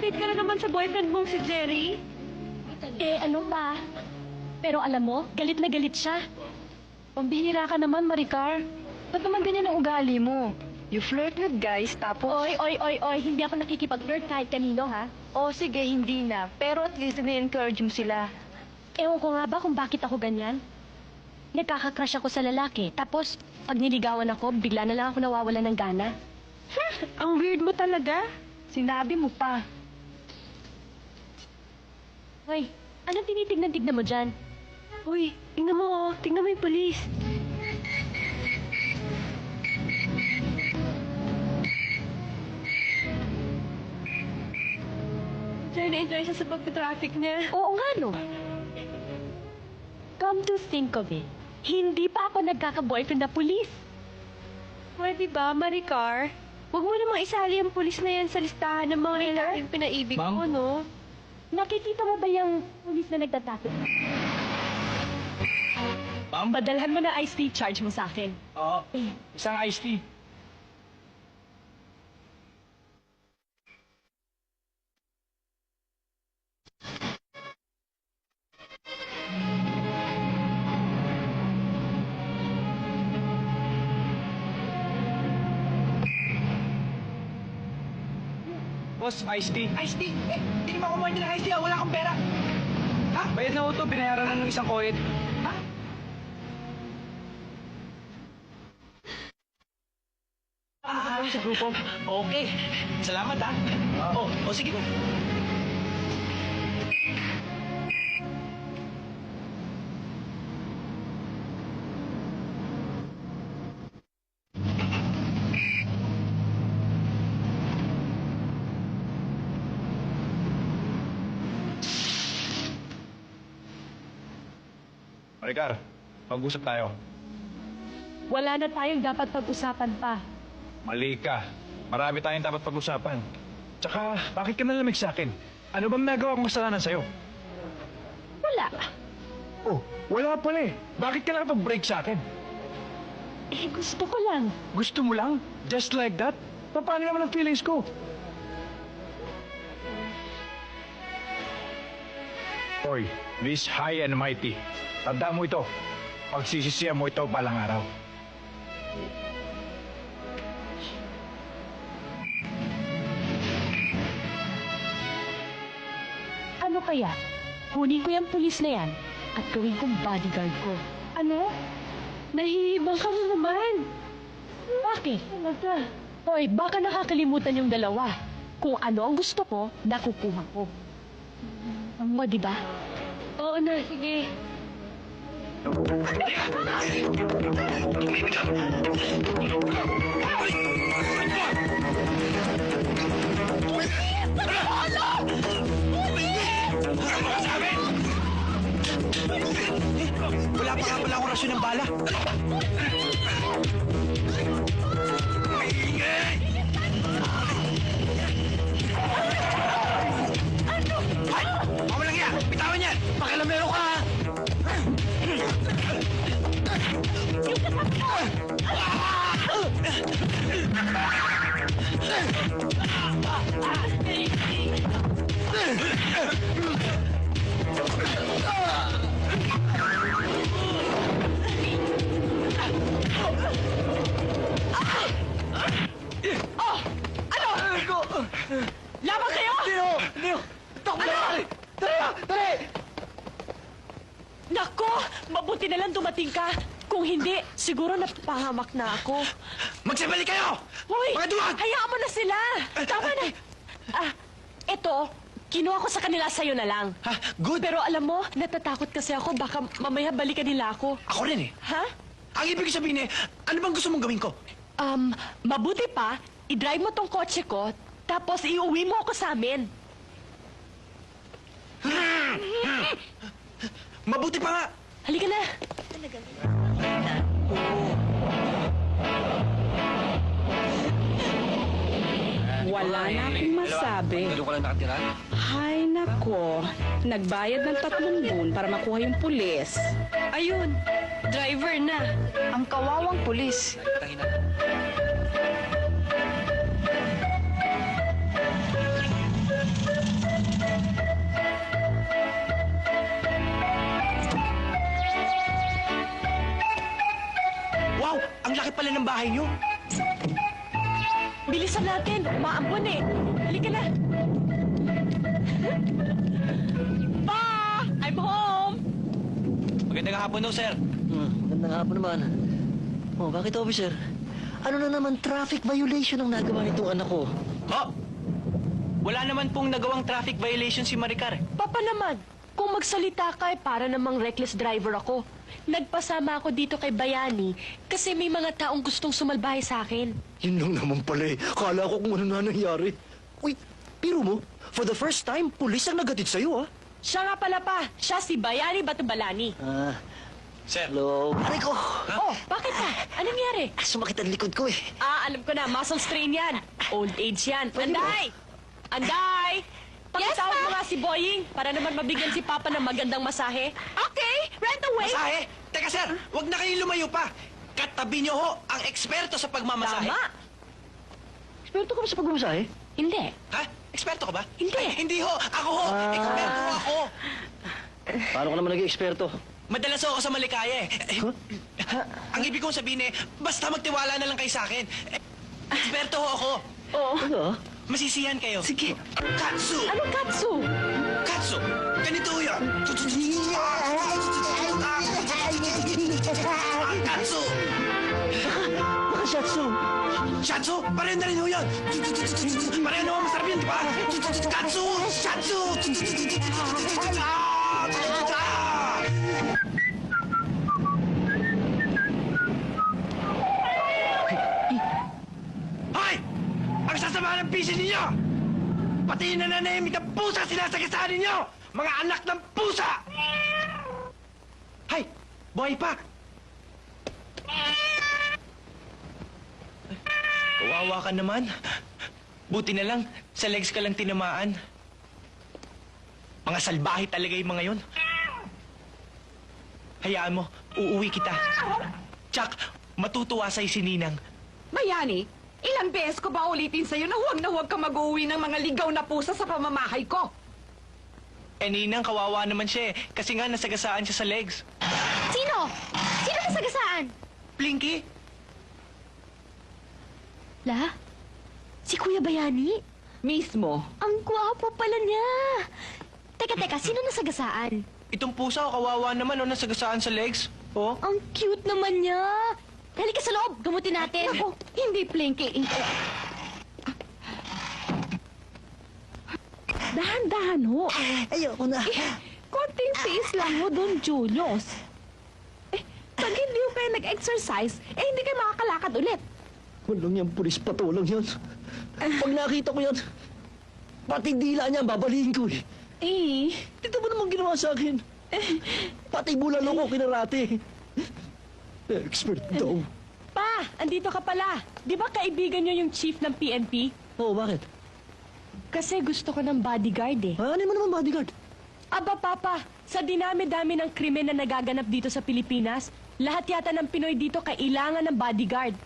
nag-date ka na naman sa boyfriend mong si Jerry? Ano ba? Pero alam mo, galit na galit siya. Pambihira ka naman, Maricar. Ba't naman ganyan ang ugali mo? You flirt with guys, tapos... Oy, hindi ako nakikipag-flirt kahit kanino, ha? O sige, hindi na. Pero at least na-encourage mo sila. Ewan ko nga ba kung bakit ako ganyan? Nagkaka-crush ako sa lalaki, tapos pag niligawan ako, bigla na lang ako nawawala ng gana. Ang weird mo talaga. Sinabi mo pa. Hoy, anong tinitignan-tignan mo dyan? Uy, tingnan mo oh. Tingnan mo yung polis. Enjoy na enjoy siya sa pagka-traffic niya. Oo nga, no? Come to think of it, hindi pa ako nagkaka-boyfriend na pulis. Pwede ba, Maricar? Huwag mo namang isali ang pulis na yan sa listahan ng mga lalaking pinaibig Ma'am? ko, no? Nakikita mo ba yung pulis na nagtatakot? Ma'am? Padalhan mo na iced tea, charge mo sa akin. Oo. Isang iced tea. Boss, iced tea. Iced tea? Hindi naman kumain ng iced tea, wala akong pera. Ha? Bayad na ito, binayaran na ng isang koyet. Ha? Sa grupo. Okay. Salamat ha. Sige po. Maricar, mag-usap tayo. Wala na tayong dapat pag-usapan pa. Mali ka. Marami tayong dapat pag-usapan. Tsaka, bakit ka nalamig sa akin? Ano bang nagawa kong kasalanan sa'yo? Wala. Oh, wala pala eh. Bakit ka nakapag-break sa akin? Gusto ko lang. Gusto mo lang? Just like that? Paano naman ang feelings ko? Hoy, this high and mighty. Tanda mo ito. Pagsisisihan mo ito balang araw. Ano kaya? Kunin ko yung pulis na yan at gawin kong bodyguard ko. Ano? Nahihibang ka mo naman. Bakit? Hoy, baka nakakalimutan yung dalawa. Kung ano ang gusto ko, nakukuha ko. Ang mo, di ba? Oo na, sige. Wala pa nga pala akong rasyon ng bala. Bawal lang yan! Bitawan yan! Pakilamero ka ha! Laban kayo! Leo! Takbo na! Dali! Nako! Mabuti na lang dumating ka. Kung hindi, siguro napahamak na ako. Magsabali kayo! Hoy! Mga duwag! Hayaan mo na sila! Tama na! Eto, kinuha ko sa kanila sa'yo na lang. Ha? Good! Pero alam mo, natatakot kasi ako. Baka mamaya balikan nila ako. Ako rin eh. Ha? Ang ibig sabihin eh, ano bang gusto mong gawin ko? Mabuti pa, i-drive mo tong kotse ko, tapos iuwi mo ako sa amin. Mabuti pa nga! Halika na! Wala na akong masabi. Doon ko lang nakatira? Hay nako, nagbayad ng 3 buwan para makuha yung pulis. Ayun, driver na. Ang kawawang pulis. Tangina. ng bahay niyo? Bilisan natin, umaambon eh. Halika na. Pa! I'm home! Magandang hapon no, sir. Magandang hapon naman. Oh, bakit, officer? Ano na naman traffic violation ang nagawa nitong anak ko? Ho! Wala naman pong nagawang traffic violation si Maricar. Papa naman, kung magsalita ka para namang reckless driver ako. Nagpasama ako dito kay Bayani kasi may mga taong gustong sumalbahe sa akin. Yun lang naman pala eh. Kala ko kung ano na nangyari. Uy, biro mo, for the first time, pulis ang nagatid sa'yo, ah. Siya nga pala pa, siya si Bayani Batubalani. Sir. Hello. Aray ko! Oh, bakit pa? Anong nangyari? Sumakit ang likod ko eh. Alam ko na, muscle strain yan. Old age yan. Anday! Anday! Pakitawag mo nga si Boying para naman mabigyan si Papa ng magandang masahe. Okay, right away. Masahe? Teka, sir. Huwag na kayong lumayo pa. Katabi niyo ho ang eksperto sa pagmamasahe. Tama. Eksperto ka ba sa pagmamasahe? Hindi. Ha? Eksperto ka ba? Hindi. Ay, hindi ho. Ako ho. Eksperto ho ako. Paano ka naman naging eksperto? Madalas ho ako sa Malikaya eh. Ang ibig kong sabihin eh, basta magtiwala na lang kayo sa akin. Eksperto ho ako. Oo. Ano? Masisiyan kayo. Sige. Katsu! Anong katsu? Katsu! Ganito ho yun. Katsu! Baka shatsu. Shatsu! Pareho na rin ho yun. Pareho naman masarap yun, di ba? Katsu! Shatsu! Hoy! Ang sasama ng pisi ninyo! Pati yung nananahimik ng pusa sinasagasaan ninyo! Mga anak ng pusa! Hay! Buhay pa! Kawawa ka naman. Buti na lang, sa legs ka lang tinamaan. Mga salbahe talaga yung mga yon. Hayaan mo, uuwi kita. Tsak, matutuwa sa'yo si Ninang. Bayani, ilang beses ko ba ulitin sa'yo na huwag ka mag-uwi ng mga ligaw na pusa sa pamamahay ko? Eh, Ninang, kawawa naman siya eh. Kasi nga, nasagasaan siya sa legs. Sino? Sino nasagasaan? Blinky? La? Si Kuya Bayani? Mismo. Ang gwapo pala niya. Teka, sino nasagasaan? Itong pusa, kawawa naman, nasagasaan sa legs. Oh? Ang cute naman niya. Halika sa loob, gamutin natin. Ako, hindi Plinky. Dahan-dahan ho. Ayoko na. Konting tiis lang ho doon, Julius. Pag hindi ho kayo nag-exercise, hindi kayo makakalakad ulit. Walang yung pulis patulang yan. Pag nakita ko yan, pati dila niya, babalihin ko eh. Dito ba naman ginawa sa akin? Pati bulalo ko kinarate. Expert daw. Pa, andito ka pala. Di ba kaibigan niyo yung chief ng PNP? Oo, bakit? Kasi gusto ko ng bodyguard eh. Ano mo naman bodyguard? Aba, Papa, sa dinami-dami ng krimen na nagaganap dito sa Pilipinas, lahat yata ng Pinoy dito kailangan ng bodyguard.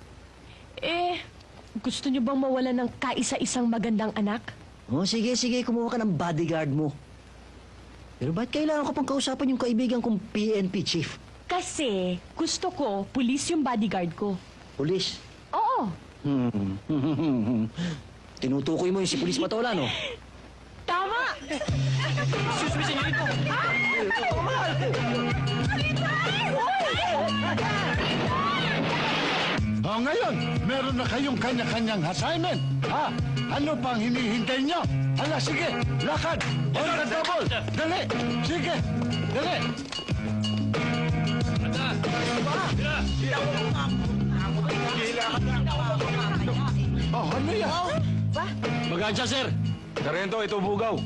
Gusto niyo bang mawalan ng kaisa-isang magandang anak? Oh, sige, kumuha ka ng bodyguard mo. Pero ba't kailangan ko pang kausapan yung kaibigan kong PNP chief? Kasi gusto ko, pulis yung bodyguard ko. Pulis? Oo. Tinutukoy mo yung si Pulis Patola, no? Tama! O ngayon, meron na kayong kanya-kanyang assignment. Ha? Ano pang hinihintay nyo? Hala, sige, lakad! On the double! Dali! Sige! Dali! Oh, ano yan? Magansya, sir. Sarento, ito bugaw.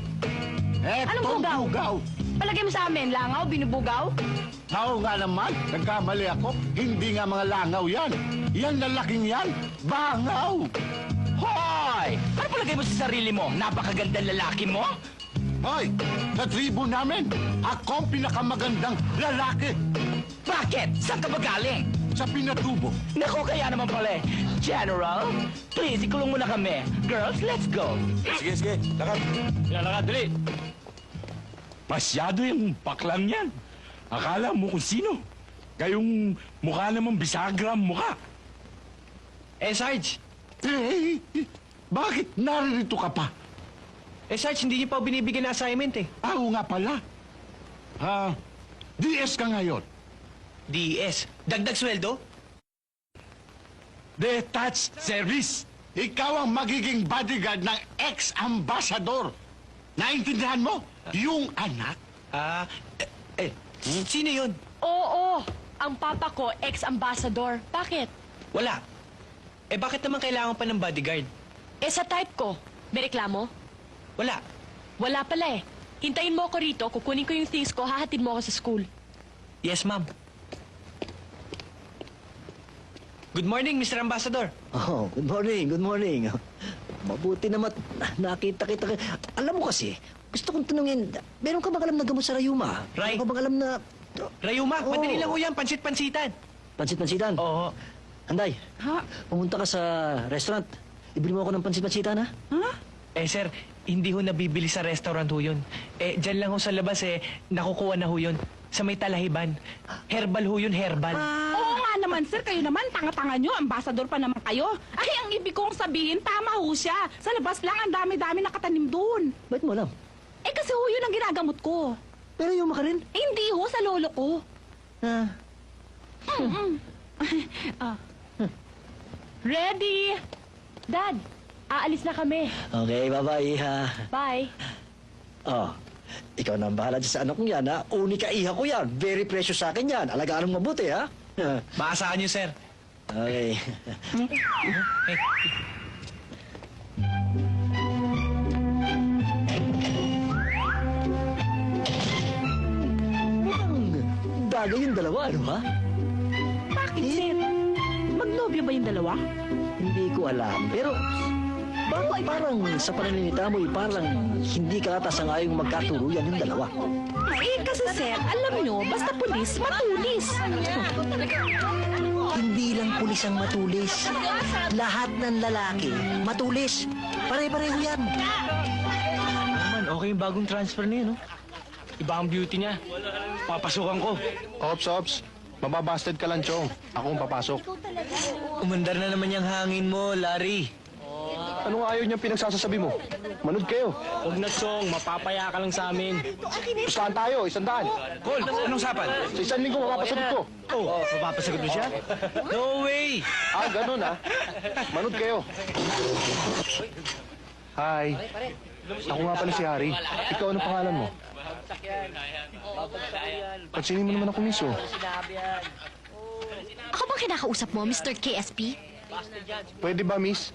Anong bugaw? Palagay mo sa amin, langaw, binubugaw? Oo nga naman, nagkamali ako. Hindi nga mga langaw yan. Yan lalaking yan, bangaw! Hoy! Ano palagay mo sa sarili mo? Napakagandang lalaki mo? Hoy, sa tribo namin, ako ang pinakamagandang lalaki Bakit? Saan ka ba galing? sa Pinatubo. Nako, kaya naman pala eh. General, please, ikulong mo na kami. Girls, let's go. Sige. Lakad. Lakad, dali. Masyado yung paklang yan. Akala mo kung sino. Kayong mukha namang bisagra ang mukha. Sarge. Bakit naririto ka pa? Sarge, hindi niyo pa binibigyan ng assignment eh. Oo nga pala. DS ka ngayon. DS. Dagdag sweldo? Detached service. Ikaw ang magiging bodyguard ng ex-ambassador. Naintindihan mo? Yung anak. Sino yun? Oo, ang papa ko, ex-ambassador. Bakit? Wala. Bakit naman kailangan pa ng bodyguard? Sa type ko. May reklamo? Wala. Wala pala eh. Hintayin mo ako rito, kukunin ko yung things ko, hahatid mo ako sa school. Yes, ma'am. Good morning, Mr. Ambassador. Oh, good morning, good morning. Mabuti naman nakita kita. Alam mo kasi, gusto kong tanungin, meron ka bang alam na gamot sa Rayuma? Ray? Meron ka bang alam na... Rayuma, Oo. madali lang ho yan, pansit-pansitan. Pansit-pansitan? Oo. Anday, pumunta ka sa restaurant. Ibili mo ako ng pansit-pansitan, ha? Sir, hindi ho nabibili sa restaurant ho yun. Dyan lang ho sa labas nakukuha na ho yun. Sa may talahiban. Herbal ho yun, herbal. Oo nga naman, sir. Kayo naman, tanga-tanga nyo. Ambassador pa naman kayo. Ay, ang ibig kong sabihin, tama ho siya. Sa labas lang, ang dami-dami nakatanim doon. Ba't mo alam? Kasi ho, yun ang ginagamot ko. Pero yung ka rin? Hindi ho, sa lolo ko. Ready? Dad, aalis na kami. Okay, bye-bye, ha? Bye. Oh, ikaw na ang bahala dyan sa anak kong yan, ha? Unika iha ko yan. Very precious sa akin yan. Alagaan mo mabuti, ha? Maasahan niyo, sir. Okay. Mukhang bagay yung dalawa, ano, ha? Bakit, sir? Magnobyo ba yung dalawa? Hindi ko alam. Pero, parang sa pananalita mo, parang hindi ka ata sangayong magkatuluyan yung dalawa. Kasi, sir, alam nyo, basta pulis, matulis. Hindi lang pulis ang matulis. Lahat ng lalaki, matulis. Pare-pareho yan. Naman, okay yung bagong transfer niya, no? Iba ang beauty niya. Papasukan ko. Ops. Mababasted ka lang, Chong. Ako ang papasok. Umandar na naman yung hangin mo, Larry. Anong ayaw niyang pinagsasasabi mo? Manood kayo. Huwag na, Chong. Mapapaya ka lang sa amin. Pustahan tayo, 100. Col, anong sapan? Sa 1 linggo, mapapasagot ko. Mapapasagot mo siya? No way! Ganun Manood kayo. Hi. Ako nga pala si Harry. Ikaw, anong pangalan mo? Pansinin mo naman ako, miss, Ako bang kinakausap mo, Mr. KSP? Pwede ba, miss?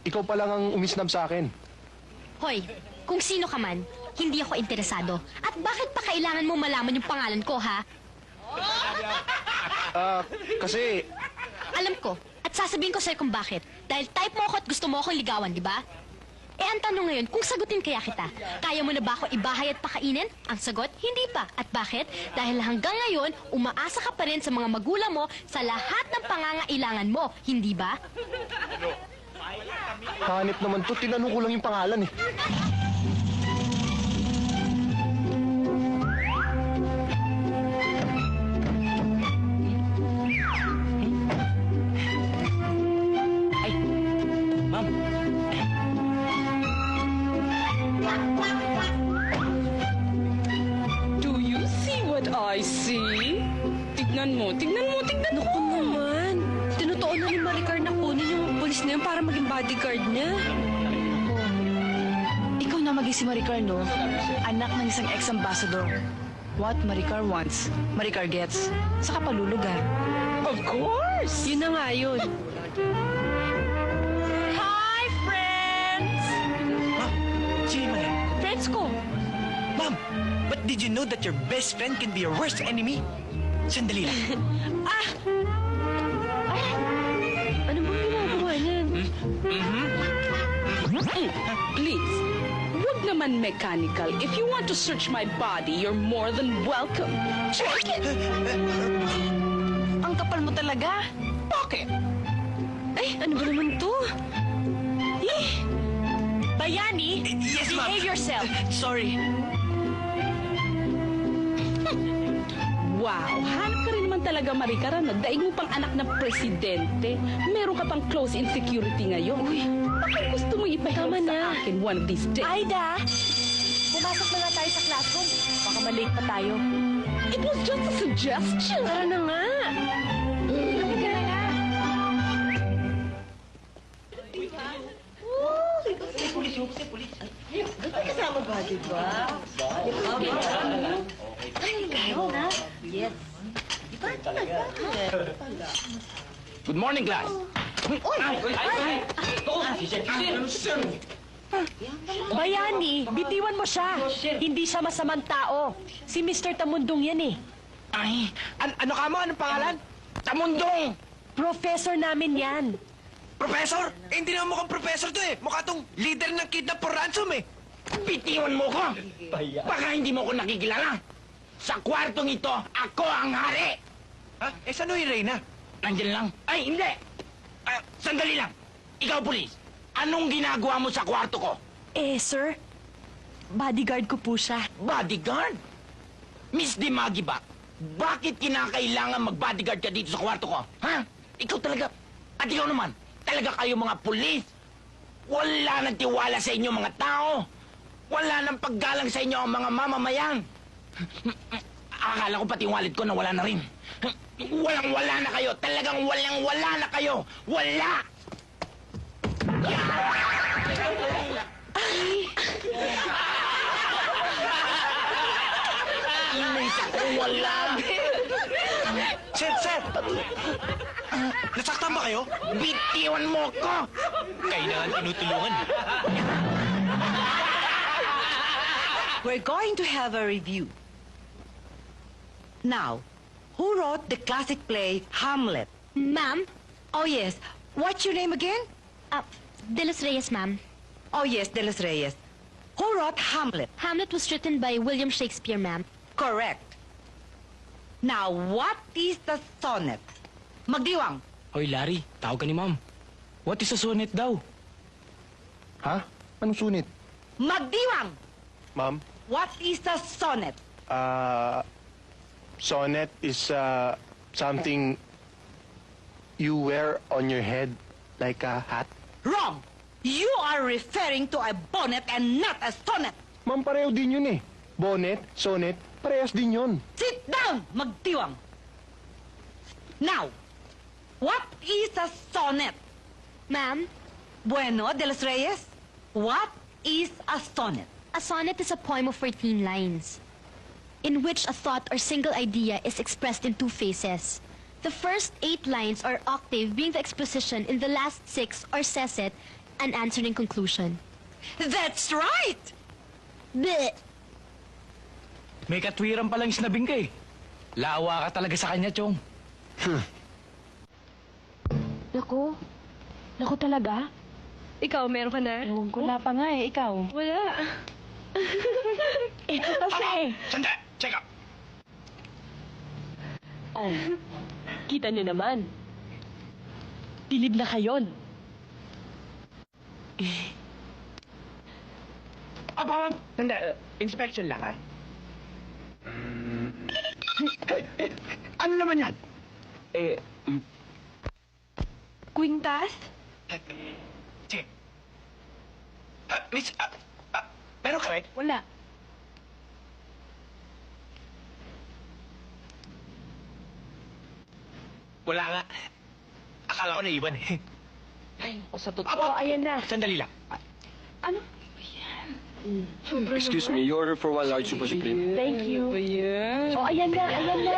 Ikaw pa lang ang umisnab sa akin. Hoy, kung sino ka man, hindi ako interesado. At bakit pa kailangan mo malaman yung pangalan ko, ha? Kasi... Alam ko, at sasabihin ko sa'yo kung bakit. Dahil type mo ako at gusto mo akong ligawan, di ba? Ang tanong ngayon, kung sagutin kaya kita, kaya mo na ba ako ibahay at pakainin? Ang sagot, hindi pa. At bakit? Dahil hanggang ngayon, umaasa ka pa rin sa mga magulang mo sa lahat ng pangangailangan mo, hindi ba? Hanip naman to, tinanong ko lang yung pangalan Ma'am. Do you see what I see? Tignan mo. Naku naman. Tinutuon na ni Maricar na kunin yung pulis na yun para maging bodyguard niya. Ikaw na maging si Maricar, no? Anak ng isang ex-ambassador. What Maricar wants, Maricar gets. Saka palulugar. Of course! Yun na nga yun. Hi, friends! Ma'am, sino man yan? Friends ko. Ma'am, but did you know that your best friend can be your worst enemy? Sandali lang. Ano bang ginagawa niyan? Please, huwag naman mechanical. If you want to search my body, you're more than welcome. Check it! Ang kapal mo talaga. Bakit? Ay, ano ba naman to? Bayani, Yes, ma'am. behave yourself. Sorry. Wow, hanap ka rin naman talaga, Maricar. Daig mo pang anak ng presidente. Meron ka pang close in security ngayon. Bakit gusto mo ipahilap sa akin one of these days? Aida! Pumasok na nga tayo sa classroom. Baka malate pa tayo. It was just a suggestion. Tara na nga. Halika na nga. Good morning, class. Bayani, bitiwan mo siya. Hindi siya masamang tao. Si Mr. Tamundong yan eh. Ay, ano ka mo? Anong pangalan? Tamundong! Professor namin yan. Professor? Eh, hindi naman mukhang professor to eh. Mukha tong leader ng kidnap for ransom eh. Bitiwan mo ko! Baka hindi mo ko nakikilala. Sa kwartong ito, ako ang hari! Ha? Eh, saan yung Reyna? Nandiyan lang. Ay, hindi! Sandali lang. Ikaw, pulis. Anong ginagawa mo sa kwarto ko? Eh, sir, bodyguard ko po siya. Bodyguard? Miss Dimagi ba? Bakit kinakailangan mag-bodyguard ka dito sa kwarto ko? Ha? Ikaw talaga. At ikaw naman, talaga kayo mga pulis. Wala nang tiwala sa inyo mga tao. Wala nang paggalang sa inyo ang mga mamamayan. Akala ko pati yung wallet ko na wala na rin. Walang-wala na kayo. Talagang walang-wala na kayo. Wala! Wala! Sir! Nasaktan ba kayo? Bitiwan mo ko! Kailangan tinutulungan. We're going to have a review. Now, who wrote the classic play Hamlet? Ma'am? Oh, yes. What's your name again? De Los Reyes, ma'am. Oh, yes, De Los Reyes. Who wrote Hamlet? Hamlet was written by William Shakespeare, ma'am. Correct. Now, what is the sonnet? Magdiwang. Hoy, Larry. Tawag ka ni Ma'am. What is a sonnet daw? Ha? Anong sunit? Magdiwang! Ma'am? What is a sonnet? Sonnet is something you wear on your head like a hat. Wrong! You are referring to a bonnet and not a sonnet. Ma'am, pareho din yun eh. Bonnet, sonnet, parehas din yun. Sit down, magdiwang. Now, what is a sonnet? Ma'am, Bueno, De Los Reyes, what is a sonnet? a sonnet is a poem of 14 lines, in which a thought or single idea is expressed in two phases. The first 8 lines or octave being the exposition, in the last 6 or sesset, an answering conclusion. That's right! Bleh! May katwiran palang sinabing ka eh. Laawa ka talaga sa kanya, Chong. Naku. Naku talaga? Ikaw, meron ka na? Wala pa nga eh, ikaw. Wala. Ito kasi. Sandali! Check up! Oh, kita niyo naman. Dilib na kayon. Aba, sandali. Inspection lang, ha? Ano naman yan? Kwintas? Sige. Miss, meron ka rin? Wala. Wala nga. Akala ko naiwan eh. Ay, sa totoo, ayan na. Sandali lang. Ano? Excuse me, you order for one large Super Supreme. Thank you. Ayan. Oh, ayan na, ayan na.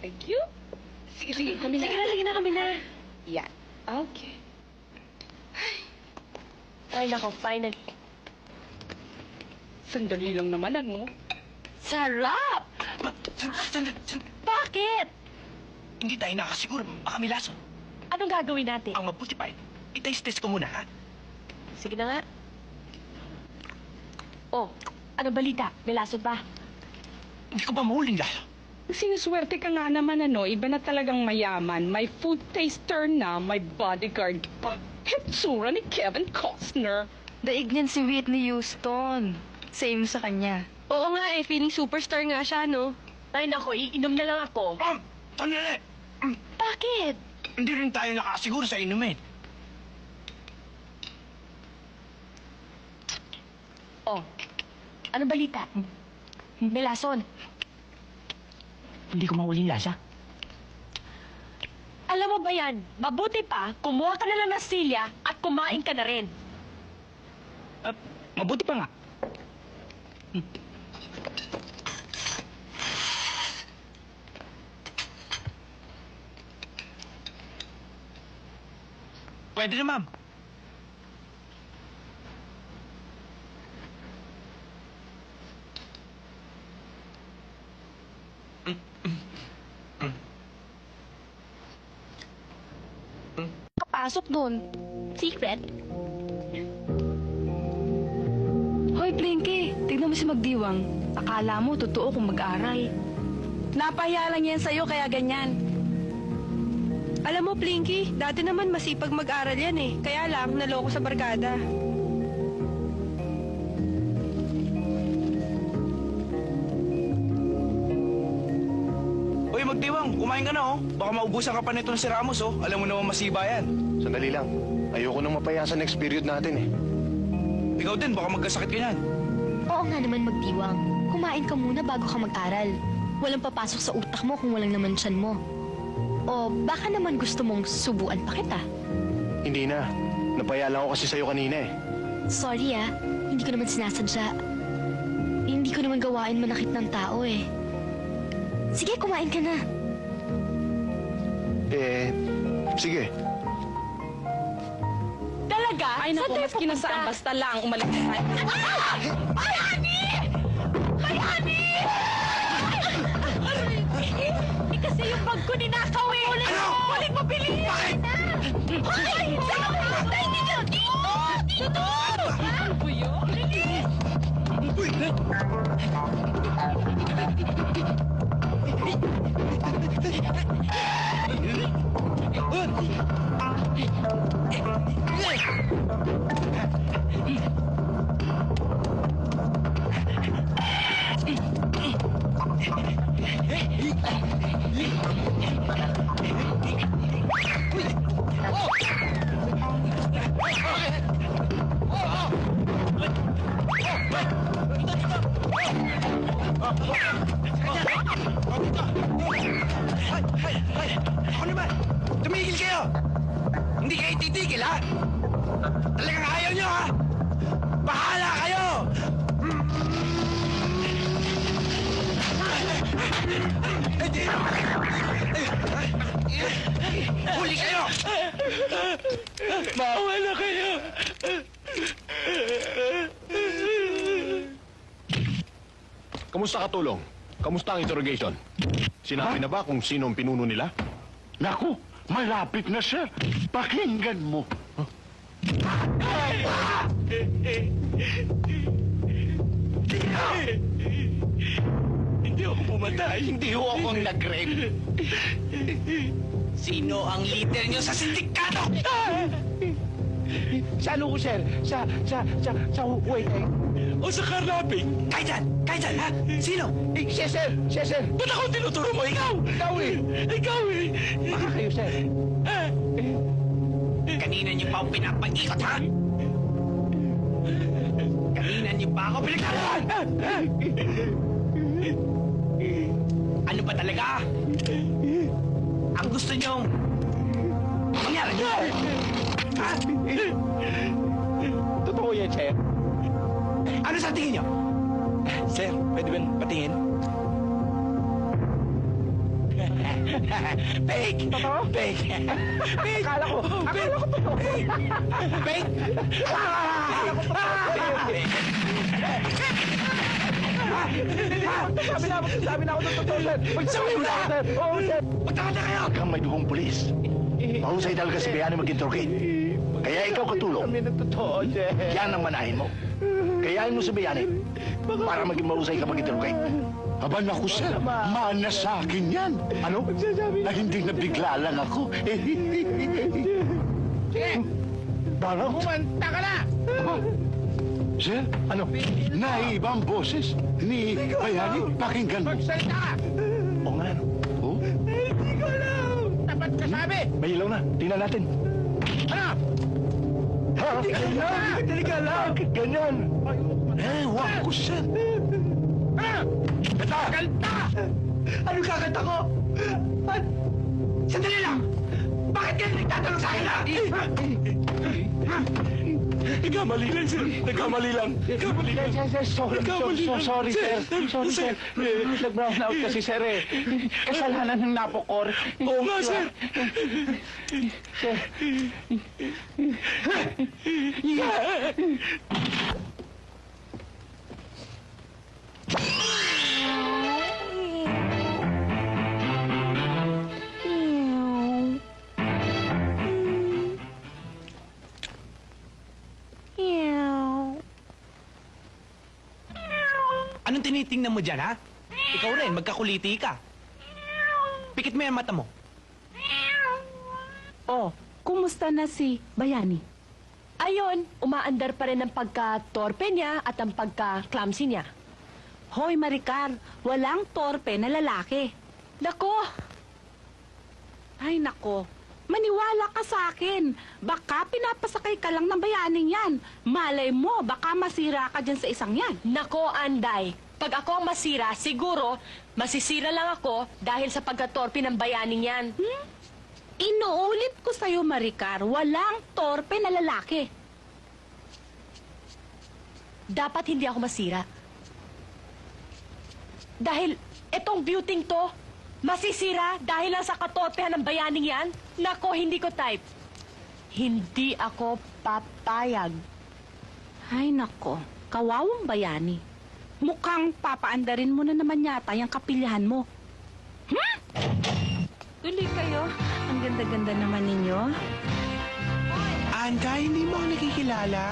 Thank you. Sige, sige, kami na. Sige na, kami na. Yan. Okay. Ay, nako, finally. Sandali lang naman, ano? Sarap! Sandali. Bakit? Hindi tayo nakasiguro. Baka may lason. Anong gagawin natin? Ang mabuti pa, itaste ko muna, ha? Sige na nga. Oh, ano balita? May lasod ba? Hindi ko pa mahuling lason. Sinuswerte ka nga naman, ano? Iba na talagang mayaman. May food taster na, may bodyguard pa. Hitsura ni Kevin Costner. Daig niyan si Whitney Houston. Same sa kanya. Oo nga eh, feeling superstar nga siya, no? Ay, nako, iinom na lang ako. Sandali! Bakit? Hindi rin tayo nakasiguro sa inumin. Oh, ano balita? Melason. Hindi ko mahuling lasa. Alam mo ba yan, mabuti pa, kumuha ka na lang ng silya at kumain ka na rin. Mabuti pa nga. Pwede na, ma'am. Kapasok doon. Secret? Hoy, Blinky, tignan mo si Magdiwang. Akala mo, totoo kung mag-aral. Napahiya lang yan sa'yo, kaya ganyan. Alam mo, Plinky, dati naman masipag mag-aral yan eh. Kaya lang, naloko sa barkada. Uy, Magdiwang, kumain ka na, oh. Baka maubusan ka pa nito si Ramos, oh. Alam mo naman masiba yan. Sandali lang. Ayoko nang mapaya sa next period natin eh. Ikaw din, baka magkasakit ka yan. Oo nga naman, Magdiwang. Kumain ka muna bago ka mag-aral. Walang papasok sa utak mo kung walang naman tiyan mo. O baka naman gusto mong subuan pa kita. Hindi na. Napaya lang ako kasi sa'yo kanina eh. Sorry hindi ko naman sinasadya. Hindi ko naman gawain manakit ng tao eh. Sige, kumain ka na. Sige. Talaga? Ay, naku, maski na saan, basta lang umalis na tayo. Ay, honey! Ay, honey! Kasi yung bag ko ninakaw eh! Ano? Kulit mo, bilis! Bakit? Ay! Saan mo patay nila? Dito! Dito! Ano po yun? Bilis! Ako naman! Tumigil kayo! Hindi kayo titigil, ha? Talagang ayaw nyo, ha? Bahala kayo! Huli kayo! Mawala kayo! Kamusta katulong? Kamusta ang interrogation? Sinabi na ba kung sino ang pinuno nila? Naku, malapit na siya. Pakinggan mo. Hindi ako pumatay. Hindi ho akong nag-rape. Sino ang leader nyo sa sindikato? Sa ano ko, sir? Sa wait, O sa carnapping? Kailan, ha? Sino? Siya, sir. Ba't ako tinuturo mo? Ikaw! Ikaw eh. Ikaw eh! Baka kayo, sir. Kanina niyo pa ako pinapag-ikot, ha? Kanina niyo pa ako pinagkakaroon! Ano ba talaga? Ang gusto niyong mangyari? Ha? Totoo yan, sir. Ano sa tingin niyo? Sir, pwede ba patingin? Fake! Totoo? Fake! Fake! Akala ko totoo. Fake! Sabi na ako ng totoo, sir. Sabi mo na! Sir, oo, sir. Magtakot na kayo! Kang may dugong pulis. Mahusay talaga si Bayani mag-interrogate. Kaya ikaw katulong. Kami ng totoo, sir. Yan ang manahin mo. Kayain mo si Bayani para maging mahusay ka mag-interrogate. Aba naku, sir. Mana sa akin yan. Ano? Na hindi nabigla lang ako. Sige. Parang... Kumanta ka na! Sir, ano? Naiibang boses ni Bayani. Pakinggan mo. Magsalita ka! Oo nga, no? Oh? Hindi ko alam! Dapat kasabi! May ilaw na. Tingnan natin. Ano? Ha? Hindi ka lang. Ganyan. Wag ko, sir. Ano? Kanta! Ano kakanta ko? Sandali lang! Bakit kayo nagtatanong sa akin, ha? Nagkamali lang, sir. Nagkamali lang. Nagkamali lang. Sorry, sir. Sorry, sir. Nag-brown out kasi, sir, eh. Kasalanan ng napokor. Oo nga, sir. Sir. Anong tinitingnan mo dyan, ha? Ikaw rin, magkakuliti ka. Pikit mo yung mata mo. Oh, kumusta na si Bayani? Ayon, umaandar pa rin ang pagka-torpe niya at ang pagka-clumsy niya. Hoy, Maricar, walang torpe na lalaki. Nako, Ay, nako. Maniwala ka sa akin. Baka pinapasakay ka lang ng bayaning yan. Malay mo, baka masira ka dyan sa isang yan. nako, Anday. Pag ako ang masira, siguro, masisira lang ako dahil sa pagka-torpe ng bayaning yan. Inuulit ko sa'yo, Maricar, walang torpe na lalaki. Dapat hindi ako masira. Dahil etong beauty to, masisira dahil lang sa katorpehan ng bayaning yan? Nako, hindi ko type. Hindi ako papayag. Ay, nako. Kawawang Bayani. Mukhang papaandarin mo na naman yata yung kapilyahan mo. Tuloy kayo. Ang ganda-ganda naman ninyo. Anda, hindi mo ako nakikilala.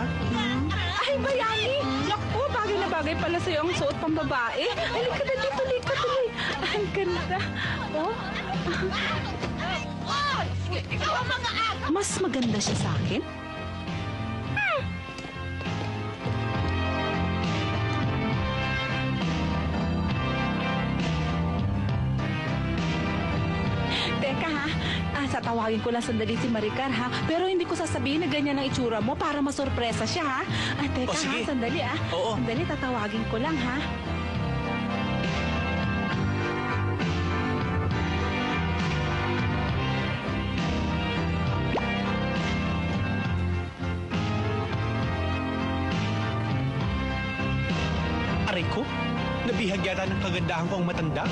Ay, Bayani! Naku, bagay na bagay pala sa'yo ang suot pang babae. Halika na dito, halika tuloy. Ang ganda. Oh. Mas maganda siya sa akin? Teka ha, tatawagin ko lang sandali si Maricar ha. Pero hindi ko sasabihin na ganyan ang itsura mo para masurpresa siya ha. Teka O, sige. ha, sandali Oo. Sandali, tatawagin ko lang ha. Aray ko, nabihag yata ng kagandahan ko ang matanda.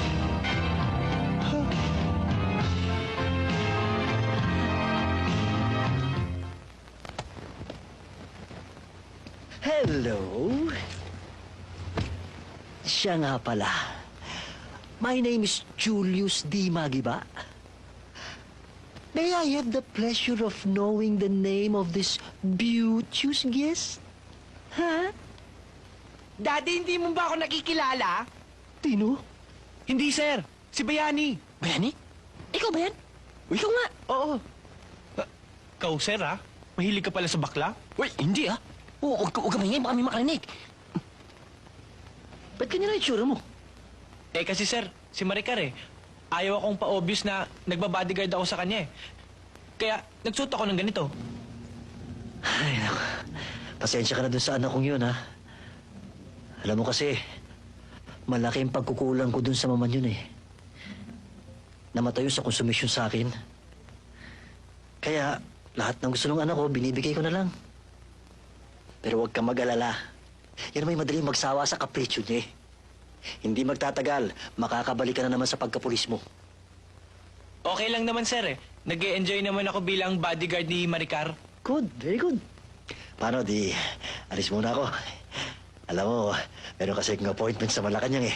Hello? Siya nga pala. My name is Julius D. Magiba. May I have the pleasure of knowing the name of this beauteous guest? Ha? Daddy, hindi mo ba ako nakikilala? Tino? Hindi, sir. Si Bayani. Bayani? Ikaw ba yan? O, ikaw nga. Oo. Kau, sir, ha? Mahilig ka pala sa bakla? Uy, hindi ah. Huwag ka maingay, baka may makarinig. Ba't ganyan ang itsura mo? Eh, kasi, sir, si Maricar, eh. Ayaw akong pa-obvious na nagbabodyguard ako sa kanya, eh. Kaya, nagsuot ako ng ganito. Ay, naku. Pasensya ka na dun sa anak kong yun, ha? Alam mo kasi, malaki ang pagkukulang ko dun sa maman yun, eh. Namatayo sa konsumisyon sa akin. Kaya, lahat ng gusto ng anak ko, binibigay ko na lang. Pero huwag kang mag-alala. Yan may madaling magsawa sa kapritsyo niya, eh. Hindi magtatagal, makakabalik ka na naman sa pagkapulis mo. Okay lang naman, sir, eh. Nag-e-enjoy naman ako bilang bodyguard ni Maricar. Good, very good. Paano, di, alis muna ako. Alam mo, meron kasi akong appointment sa Malacanang, eh.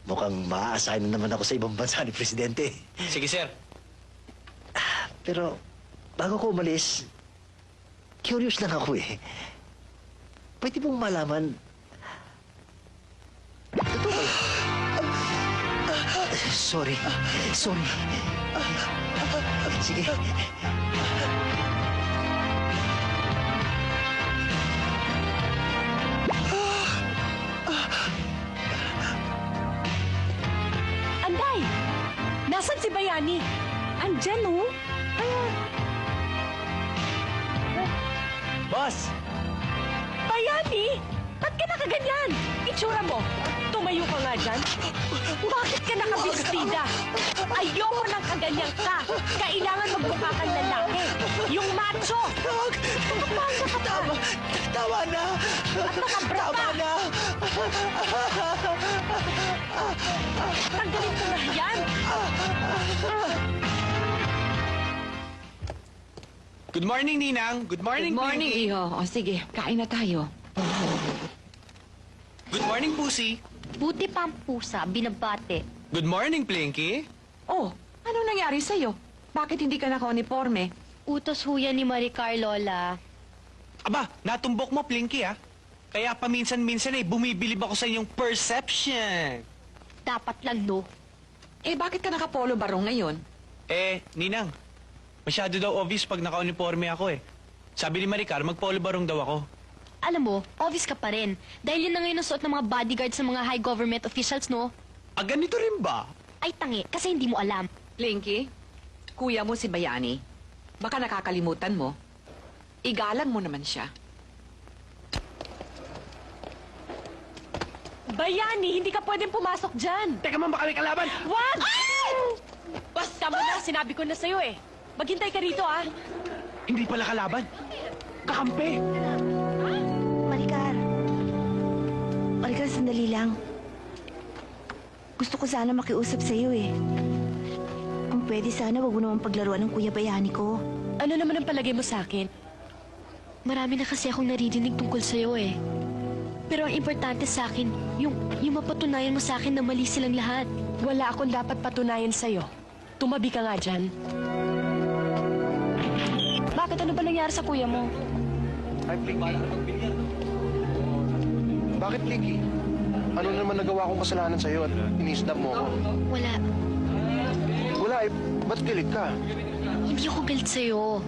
Mukhang ma-assign na naman ako sa ibang bansa ni Presidente. Sige, sir. Pero, bago ko umalis, curious lang ako, eh. Pwede mong malaman... Ito ba? Sorry. Sorry. Sige. Bayani. Andyan, oh. Boss! Bayani! Ba't ka nakaganyan? Itsura mo. Tumayo ka nga dyan. Bakit ka nakabistida? Ayoko nang kaganyan ka. Kailangan magmukha kang lalaki. Yung macho. Kapanga ka pa. Tama na! At nakabra pa. na! Tanggalin ko na yan. Good morning, Ninang. Good morning, Pinky. Iho. O sige, kain na tayo. Good morning, Pussy. Buti pa ang pusa, binabate. Good morning, Plinky. Oh, ano nangyari sa'yo? Bakit hindi ka naka-uniforme? Utos ho yan ni Maricar, Lola. Aba, natumbok mo, Plinky, ah. Kaya paminsan-minsan bumibilib ako sa inyong perception. Dapat lang, no? Eh, bakit ka naka-polo barong ngayon? Ninang, masyado daw obvious pag naka-uniforme ako eh. Sabi ni Maricar, mag-polo barong daw ako. Alam mo, obvious ka pa rin. Dahil yun na ngayon ang suot ng mga bodyguards ng mga high government officials, no? Ah, ganito rin ba? Ay, tangi, kasi hindi mo alam. Linky, kuya mo si Bayani. Baka nakakalimutan mo. Igalang mo naman siya. Bayani, hindi ka pwedeng pumasok dyan. Teka man, baka may kalaban. Wag! Basta mo na, sinabi ko na sa'yo eh. Maghintay ka rito, ah. Hindi pala kalaban. Kakampi. Maricar. Maricar, sandali lang. Gusto ko sana makiusap sa'yo eh. Kung pwede sana, wag mo naman paglaruan ng Kuya Bayani ko. Ano naman ang palagay mo sa akin? Marami na kasi akong naririnig tungkol sa'yo, eh. Pero ang importante sa akin, yung mapatunayan mo sa akin na mali silang lahat. Wala akong dapat patunayan sa'yo. Tumabi ka nga dyan. Bakit? Ano ba nangyari sa kuya mo? Ay, Plinky. Bakit, Plinky? Ano naman nagawa kong kasalanan sa'yo at inisnap mo ako? Wala. Wala eh. Ba't galit ka? Hindi ako galit sa'yo.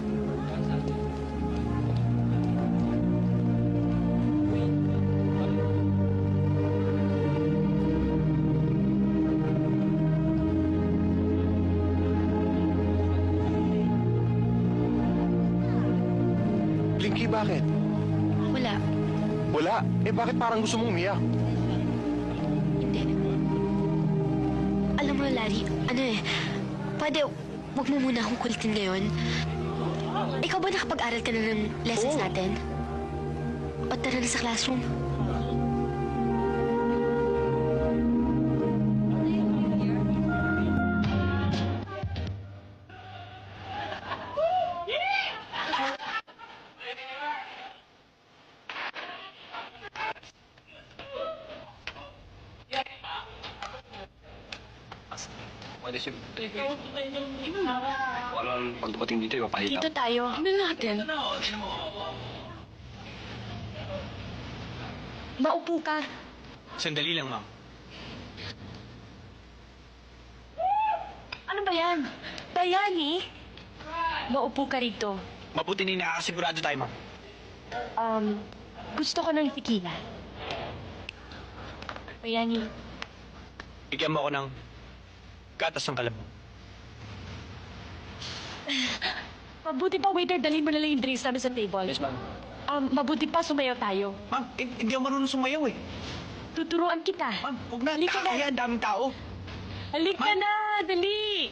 Plinky, bakit? Wala. Wala. Eh, bakit parang gusto mong umiyak? Hindi. Alam mo, Larry, pwede, wag mo muna akong kulitin ngayon. Ikaw ba nakapag-aral ka na ng lessons natin? O tara na sa classroom? Pwede si... Walang pag dumating dito, ipapahita. Dito tayo. Ano natin? Maupo ka. Sandali lang, ma'am. Ano ba yan? Bayani? Maupo ka rito. Mabuti na nakakasigurado tayo, ma'am. Gusto ko ng tequila. Bayani. Bigyan mo ako ng gatas ng kalabaw. Mabuti pa, waiter, dalhin mo na lang yung drinks namin sa table. Yes, ma'am. Mabuti pa, sumayaw tayo. Ma'am, hindi ako marunong sumayaw eh. Tuturuan kita. Ma'am, huwag na. Halika na. Kaya ang daming tao. Halika na, dali!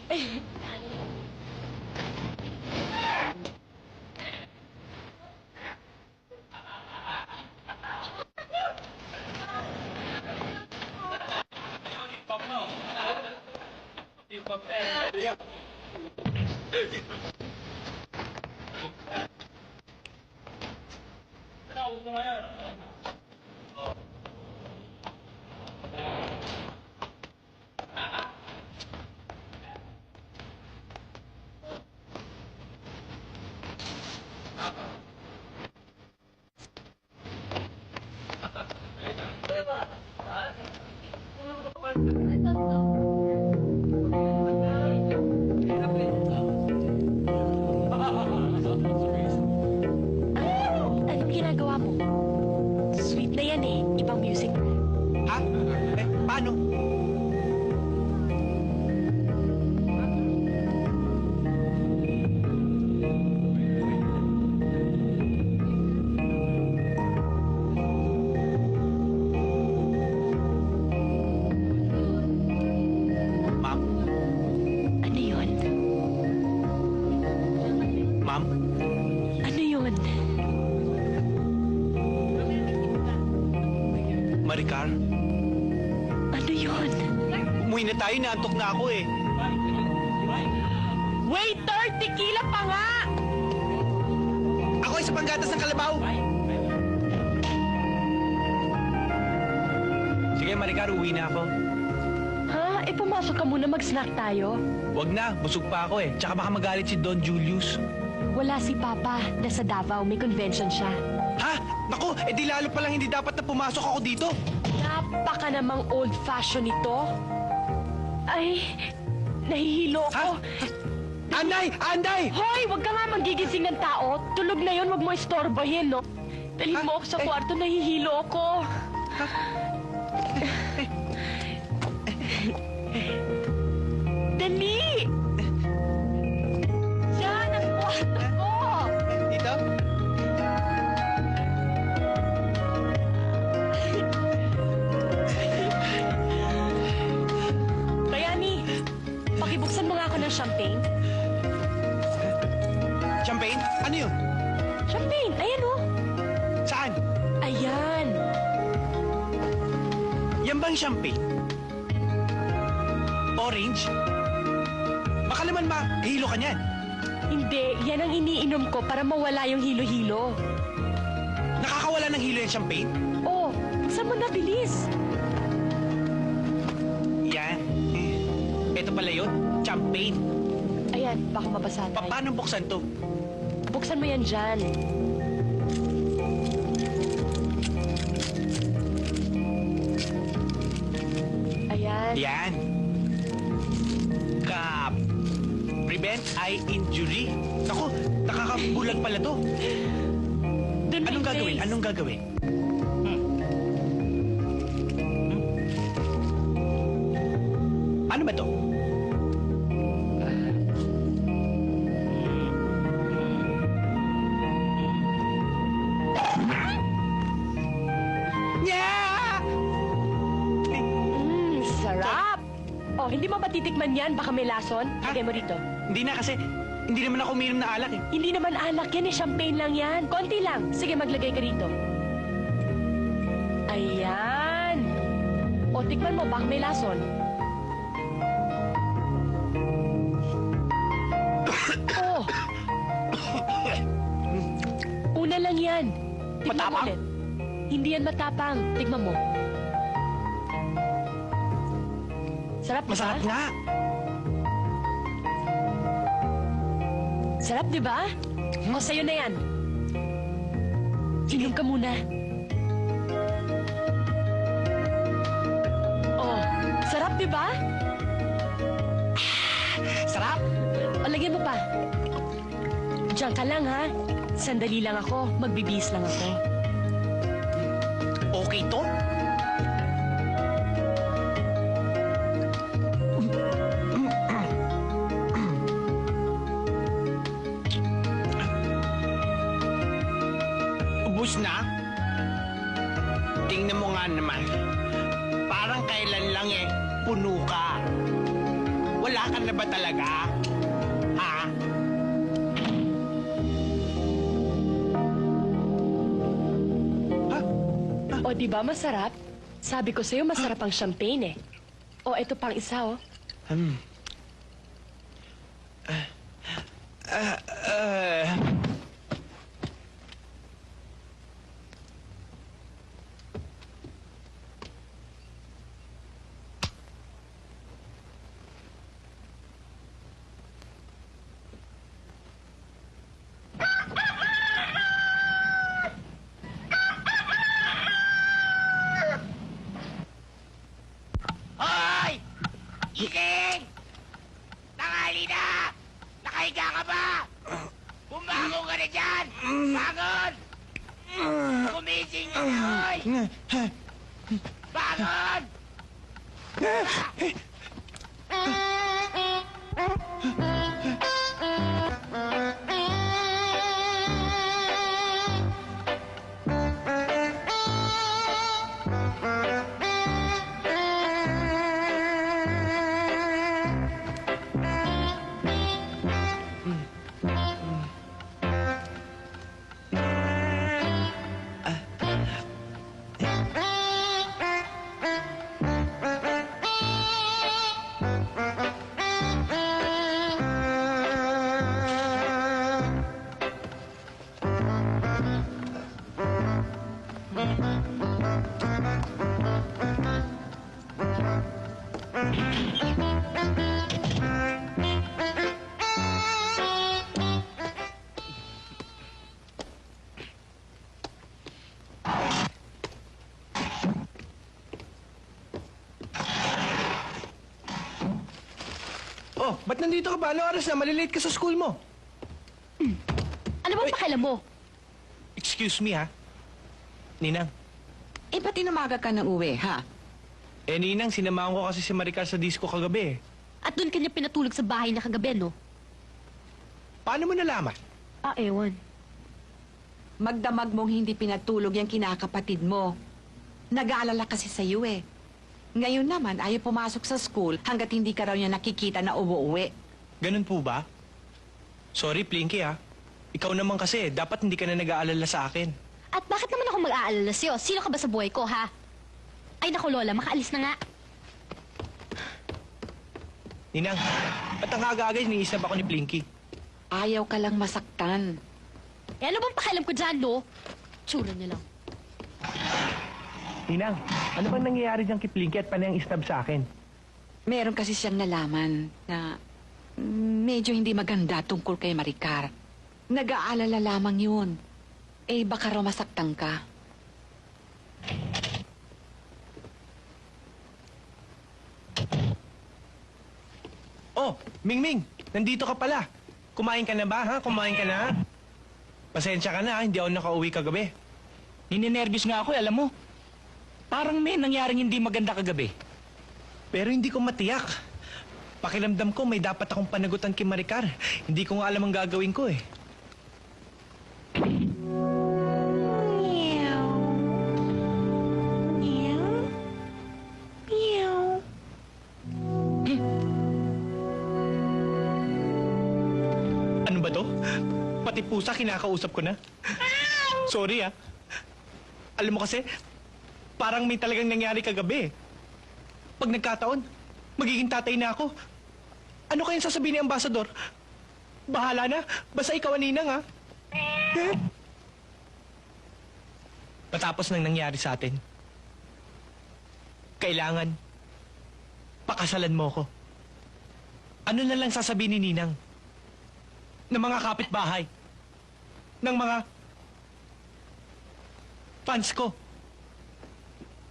Anong ginagawa mo? Sweet na yan eh. Ibang music. Ha? Paano? Maricar, Ano yun? umuwi na tayo. Naantok na ako eh. Waiter, tequila pa nga! Ako isa panggatas ng kalabaw. Sige, Maricar, uwi na ako. Ha? Pumasok ka muna, mag-snack tayo. Wag na, busog pa ako eh. Tsaka baka magalit si Don Julius. Wala si Papa. Nasa Davao, may convention siya. Ha? Naku, di lalo palang hindi dapat na pumasok ako dito. Napaka namang old-fashioned ito. Ay, nahihilo ako. Anday! Anday! Hoy, wag ka nga magigising ng tao. Tulog na yun, wag mo istorbohin, no? Dalhin mo ako sa kwarto, nahihilo ako. Dali! Diyan, ang kwarto ko! Dito? Bayani, pakibuksan mo nga ako ng champagne. Champagne? Ano yun? Champagne, ayan oh. Saan? Ayan. Yan bang champagne? Orange? Baka naman mahilo ka niyan. Hindi, yan ang iniinom ko para mawala yung hilo-hilo. Nakakawala ng hilo yung champagne? Oh, buksan mo na, bilis. Yan. Ito pala yun, champagne. Ayan, baka mabasa tayo. Paano buksan to? Buksan mo yan dyan. Ayan. Yan. Prevent eye injury. Naku, nakakabulag pala to. Anong gagawin? Anong gagawin? Ano ba to? Sarap! Oh, hindi mo ba titikman yan? Baka may lason? Lagay mo rito. Hindi na kasi, hindi naman ako uminom na alak eh. Hindi naman alak yan eh. Champagne lang yan. Konti lang. Sige, maglagay ka rito. Ayan. O, tikman mo. Baka may lason. Oh. Una lang yan. Tikman mo Matapang? ulit. Hindi yan matapang. Tikman mo. Sarap, di ba? Masarap nga. Sarap, di ba? O, sa'yo na yan. Inom ka muna. Oh, sarap, di ba? Sarap. O, lagyan mo pa. Diyan ka lang, ha? Sandali lang ako. Magbibihis lang ako. Okay to? Ubus na? Tingnan mo nga naman. Parang kailan lang eh, puno ka. Wala ka na ba talaga? Ha? O, di ba masarap? Sabi ko sa'yo, masarap ang champagne, eh. O, ito pang isa, oh. Hoy! Gising! Tanghali na! Nakahiga ka ba? Bumangon ka na dyan! Bangon! Gumising ka na, hoy! Bangon! Oh, ba't nandito ka pa? Ano oras na? Malilate ka sa school mo. Ano bang pakialam mo? Excuse me, ha? Ninang. Eh, ba't inamaga ka ng uwi, ha? Eh, Ninang, sinamahan ko kasi si Maricar sa disco kagabi. At doon kanya pinatulog sa bahay na kagabi, no? Paano mo nalaman? Ewan. Magdamag mong hindi pinatulog yung kinakapatid mo. Nag-aalala kasi sa iyo eh. Ngayon naman, ayaw pumasok sa school hanggat hindi ka raw niya nakikita na umuwi. Ganun po ba? Sorry, Plinky, ha? Ikaw naman kasi, dapat hindi ka na nag-aalala sa akin. At bakit naman ako mag-aalala sa'yo? Sino ka ba sa buhay ko, ha? Ay, naku, Lola, makaalis na nga. Ninang, ba't ang aga-aga iniisip ako ni Plinky? Ayaw ka lang masaktan. Eh, ano bang pakialam ko dyan, no? Tsura niya lang. Ninang, ano bang nangyayari dyan kay Plinky at panayang istab sa akin? Meron kasi siyang nalaman na medyo hindi maganda tungkol kay Maricar. Nag-aalala lamang yun. Eh, baka raw masaktan ka. Oh, Mingming, nandito ka pala. Kumain ka na ba, ha? Kumain ka na? Pasensya ka na, ha? Hindi ako nakauwi kagabi. Nininervyos nga ako, alam mo. Parang may nangyaring hindi maganda kagabi. Pero hindi ko matiyak. Pakiramdam ko may dapat akong panagutan kay Maricar. Hindi ko nga alam ang gagawin ko, eh. Ano ba to? Pati pusa kinakausap ko na. Sorry, ah. Alam mo kasi, parang may talagang nangyari kagabi. Pag nagkataon, magiging tatay na ako. Ano kayang sasabihin ni Ambassador? Bahala na. Basta ikaw ang ninang, ha? Matapos ng nangyari sa atin, kailangan pakasalan mo ko. Ano na lang sasabihin ni Ninang? Ng mga kapitbahay? Ng mga fans ko?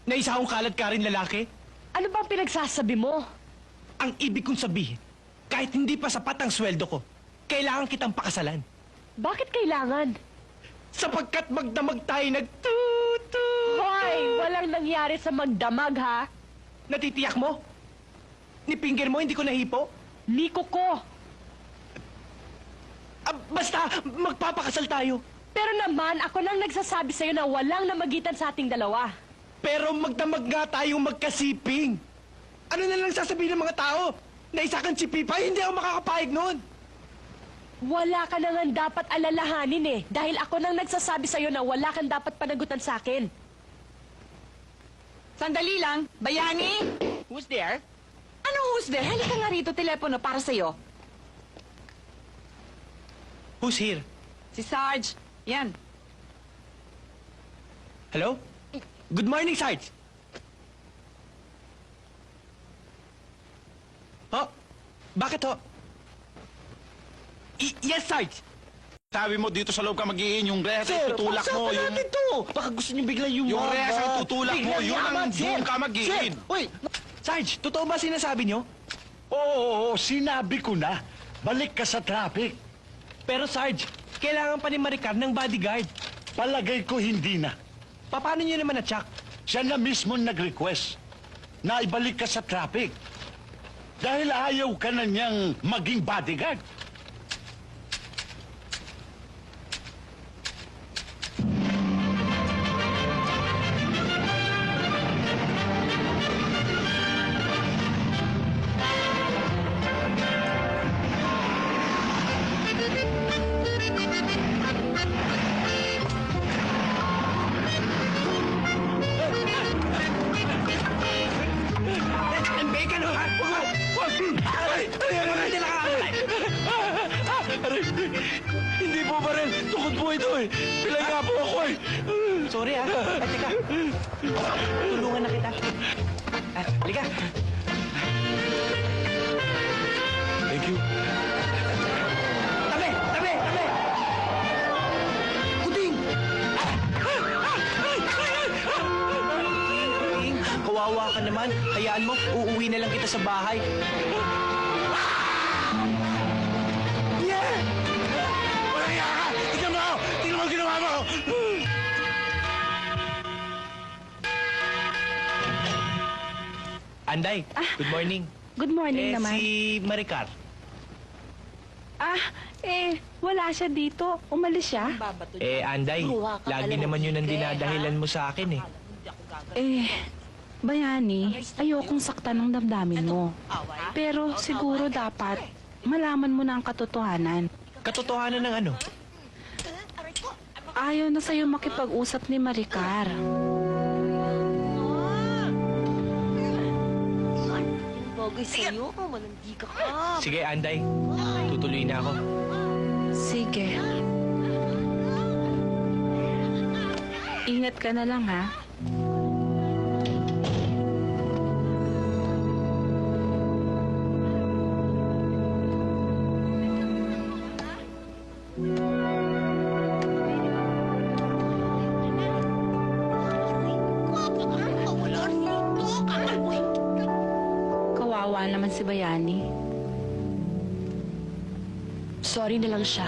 Na isa akong kalat ka rin lalaki? Ano bang pinagsasabi mo? Ang ibig kong sabihin, kahit hindi pa sapat ang sweldo ko, kailangan kitang pakasalan. Bakit kailangan? Sapagkat magdamag tayo nagtutu. Hoy! Walang nangyari sa magdamag, ha? Natitiyak mo? Ni finger mo, hindi ko nahipo? Niko ko! Basta, magpapakasal tayo. Pero naman, ako nang nagsasabi sa'yo na walang namagitan sa ating dalawa. Pero magdamag nga tayong magkasiping. Ano na lang sasabihin ng mga tao? Na isa kang sipipa, hindi ako makakapayag noon. Wala ka na nga dapat alalahanin eh. Dahil ako nang nagsasabi sa'yo na wala kang dapat panagutan sa akin. Sandali lang, Bayani! Who's there? Ano who's there? Halika nga rito, telepono para sa'yo. Who's here? Si Sarge. Yan. Hello? Good morning, Sarge. Ho? Bakit ho? Yes, Sarge. Sabi mo dito sa loob ka mag-iin yung rehas ay tutulak mo. Sir, natin to. Baka gusto niyo bigla yung Yung rehas ay tutulak mo, Biglang yun ang yaman, sir. doon ka mag-iin. Sir, uy, Sarge, totoo ba sinasabi niyo? Oo, sinabi ko na. Balik ka sa traffic. Pero Sarge, kailangan pa ni Maricar ng bodyguard. Palagay ko hindi na. Paano niyo naman na-check? Siya na mismo nag-request na ibalik ka sa traffic. Dahil ayaw ka na niyang maging bodyguard. Bacon, ho! Wag! Hindi po ba rin? Tukod po ito eh. Pilay nga po ako eh. Sorry ah. Ay, teka. Tulungan na kita. Halika. Thank you. Tabi! Tabi! Tabi! Kuting! Kawawa ka naman. Hayaan mo, uuwi na lang kita sa bahay. Wala ka! Tignan mo! Tignan mo ang ginawa mo! Anday, good morning. Good morning naman. Si Maricar. Wala siya dito. Umalis siya. Anday, lagi naman yun ang dinadahilan mo sa akin Bayani, ayokong saktan ng damdamin mo. Pero siguro dapat malaman mo na ang katotohanan. Katotohanan ng ano? Ayaw na sa'yo makipag-usap ni Maricar. Bagay sa'yo, malandi ka. Sige, Anday. Tutuloy na ako. Sige. Ingat ka na lang, ha? Kawawa naman si Bayani. Sorry na lang siya.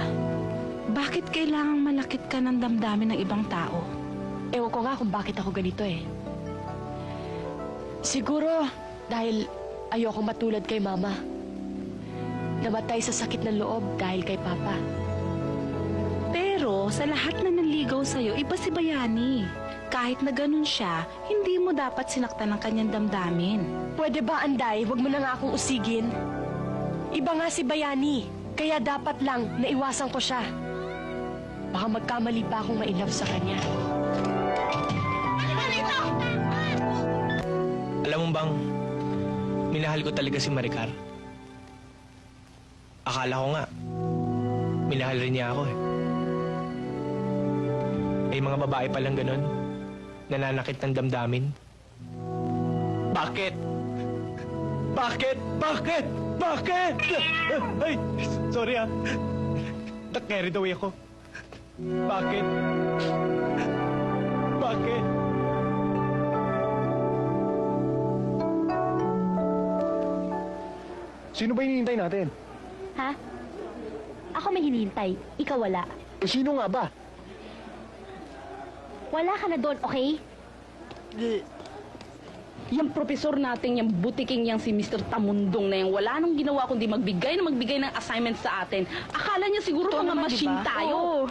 Bakit kailangang malakit ka ng damdamin ng ibang tao? Ewan ko nga kung bakit ako ganito Siguro dahil ayoko matulad kay Mama. Namatay sa sakit ng loob dahil kay Papa. Pero sa lahat na nanligaw sa'yo, iba si Bayani. Kahit na ganun siya, hindi mo dapat sinaktan ng kanyang damdamin. Pwede ba, Anday, wag mo na nga akong usigin? Iba nga si Bayani, kaya dapat lang naiwasan ko siya. Baka magkamali pa akong ma-inlove sa kanya. Alam mo bang, minahal ko talaga si Maricar. Akala ko nga, minahal rin niya ako May mga babae palang ganun, nananakit ng damdamin. Bakit? Bakit? Bakit? Bakit? Ay, sorry Na-carried away ako. Bakit? Bakit? Sino ba hinihintay natin? Ha? Ako may hinihintay. Ikaw wala. Sino nga ba? Wala ka na doon, okay? Yung profesor natin, yung butiking yang si Mr. Tamundong na yung wala nang ginawa kundi magbigay ng assignment sa atin. Akala niya siguro mga machine tayo.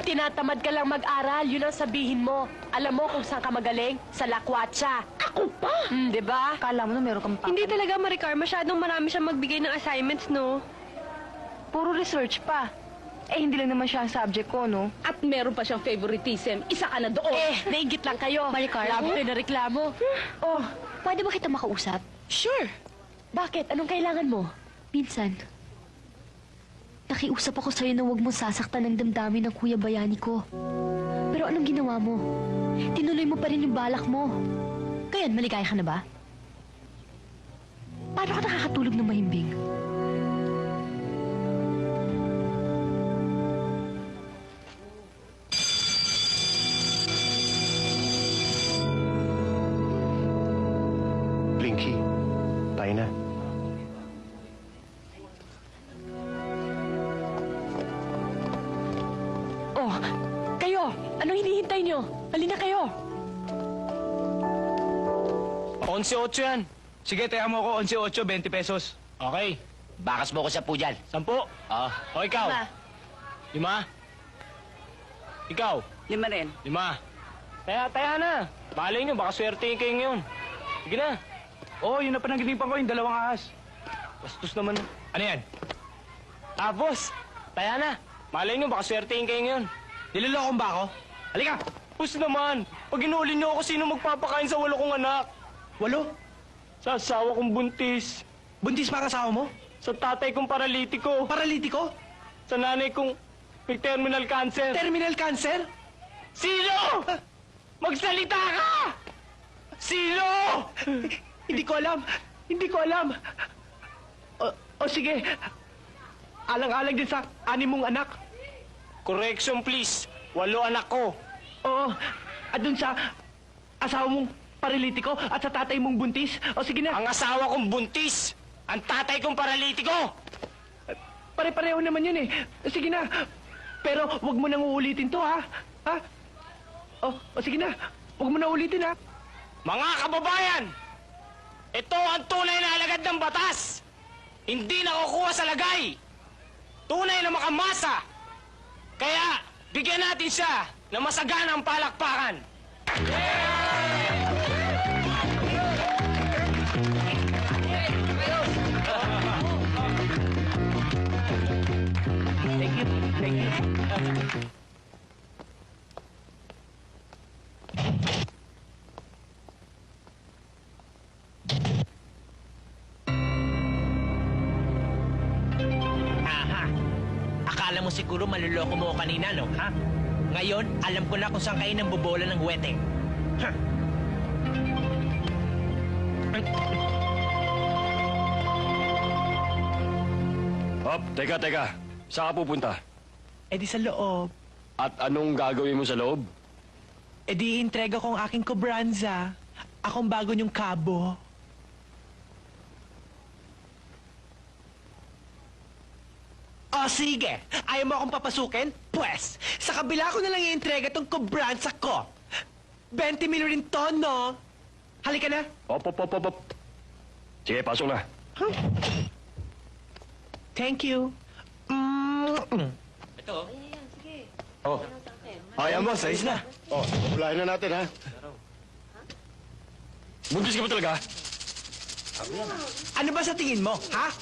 Tinatamad ka lang mag-aral, yun ang sabihin mo. Alam mo kung saan ka magaling? Sa lakwatsa. Ako pa! Diba? Kala mo na meron kang Hindi talaga, Maricar. Masyadong marami siya magbigay ng assignments, no? Puro research pa. Hindi lang naman siya ang subject ko, no? At meron pa siyang favoritism. Isa ka na doon. Nainggit lang kayo. Maricar? Labo kayo na reklamo. Pwede ba kita makausap? Sure. Bakit? Anong kailangan mo? Minsan, nakiusap ako sa'yo na huwag mo sasaktan ng damdamin ng Kuya Bayani ko. Pero anong ginawa mo? Tinuloy mo pa rin yung balak mo. Ngayon, maligaya ka na ba? Paano ka nakakatulog ng mahimbing? Blinky, tayo na. Kayo! Anong hinihintay nyo? Halina kayo! 11-8 yan. Sige, taya mo ako. 11-8, 20 pesos. Okay. Bakas mo ko sa pudyan. 10. O, ikaw? 5. Ikaw? 5 rin. 5. Taya na. Malay nyo, baka swerte kayo ngayon. Sige na. Yun na panaginipan ko, yung 2 ahas. Bastos naman. Ano yan? Tapos, taya na. Malay nyo, baka swerte kayo ngayon. Nilolokong ba ako? Halika! Pus naman! Pag inuuli niyo ako, sino magpapakain sa 8 kong anak? 8? Sa asawa kong buntis. Buntis pa ang asawa mo? Sa tatay kong paralitiko. Paralitiko? Sa nanay kong may terminal cancer. Terminal cancer? Sino? Magsalita ka! Sino? Hindi ko alam. Hindi ko alam. O sige, Alang-alang din sa 6 mong anak. Correction, please. 8 anak ko. Oo, at dun sa asawa mong paralitiko at sa tatay mong buntis. O sige na, Ang asawa kong buntis. Ang tatay kong paralitiko. pare-pareho naman yun eh. Sige na, pero wag mo nang uulitin to ha. Ha? O sige na, wag mo na ulitin ha. Mga kababayan, ito ang tunay na alagad ng batas. Hindi nakukuha sa lagay. Tunay na makamasa. Kaya, bigyan natin siya ng masaganang palakpakan. Thank you, thank you. Aha. Akala mo siguro maluloko mo ako kanina, no? Ha? Ngayon, alam ko na kung saan kayo nang bobola ng huwete. Ha? Hop, teka. Saan ka pupunta? Eh di sa loob. At anong gagawin mo sa loob? Eh di intrega ko ang aking kobranza. Akong bago niyong kabo. O sige, ayaw mo akong papasukin? Pwes, sa kabila ko na lang i-entrega tong kobranza ko. 20 mil rin to, no? Halika na. Hop. Sige, pasok na. Thank you. Ito. Oh. Ayan mo, size na. Oh, uplahin na natin, ha? Buntis ka ba talaga? Ano ba sa tingin mo, ha?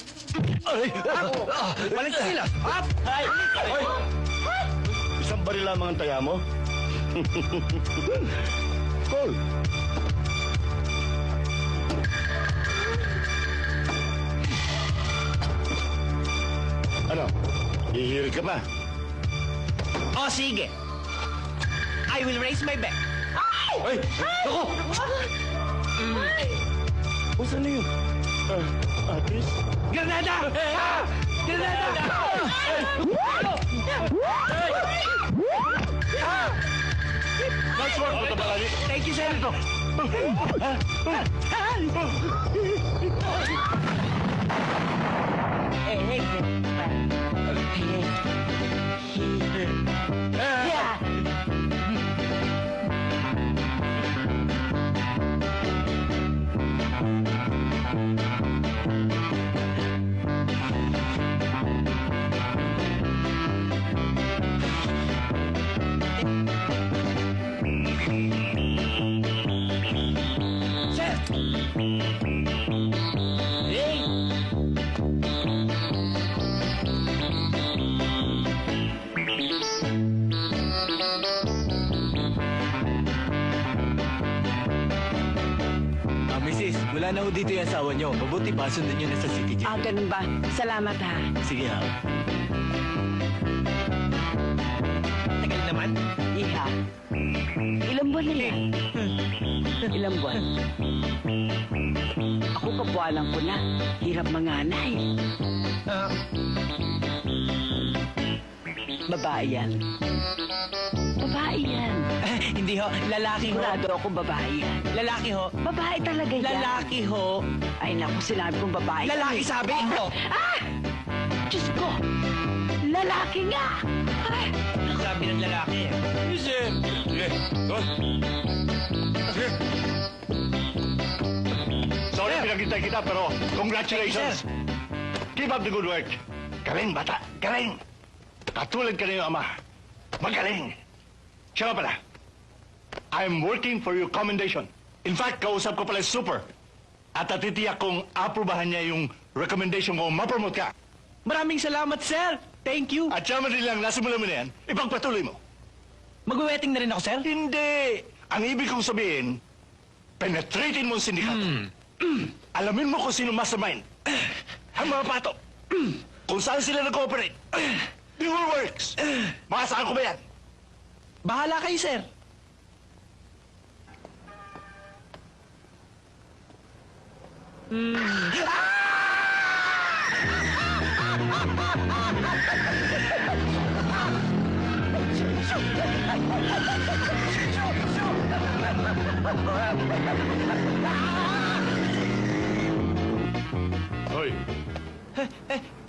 Walang sila. Up! Ay! Isang baril lamang ang taya mo? Cool. Ano? Hihirit ka pa? O sige. I will raise my bet. Ay! Ako! O, saan na yun? Atis? Granada! Ah! Granada! That's what, Matabalani. Thank you, Senator. Mrs., wala na ho dito yung asawa nyo. Mabuti pa, sundan nyo na sa city jail. Ganun ba? Salamat ha. Sige ha. Tagal naman. Iha. Ilang buwan na yan? Ilang buwan? Ako kabualan ko na. Hirap manganay. Babae yan. Babae yan. Hindi ho, lalaki ho. Sigurado ako babae yan. Lalaki ho. Babae talaga yan. Lalaki ho. Ay naku, sinabi kong babae. Lalaki sabi ko. Ah! Diyos ko! Lalaki nga! Ay! Sabi ng lalaki. Sige. Oh. Sige. Sorry, pinagintay kita, pero congratulations. Keep up the good work. Galing, bata. Galing. Katulad ka na yung ama. Magaling. Siya nga pala. I'm working for your commendation. In fact, kausap ko pala si Super. At natitiyak kong aprubahan niya yung recommendation ko mapromote ka. Maraming salamat, sir. Thank you. At siya man rin lang, nasimulan mo na yan, ipagpatuloy mo. Mag-wedding na rin ako, sir? Hindi. Ang ibig kong sabihin, penetrating mo ang sindikato. Alamin mo kung sino mastermind. Ang mga pato. Kung saan sila nag-cooperate. The whole works. Makasaan ko ba yan? Bahala kayo, sir. Hoy,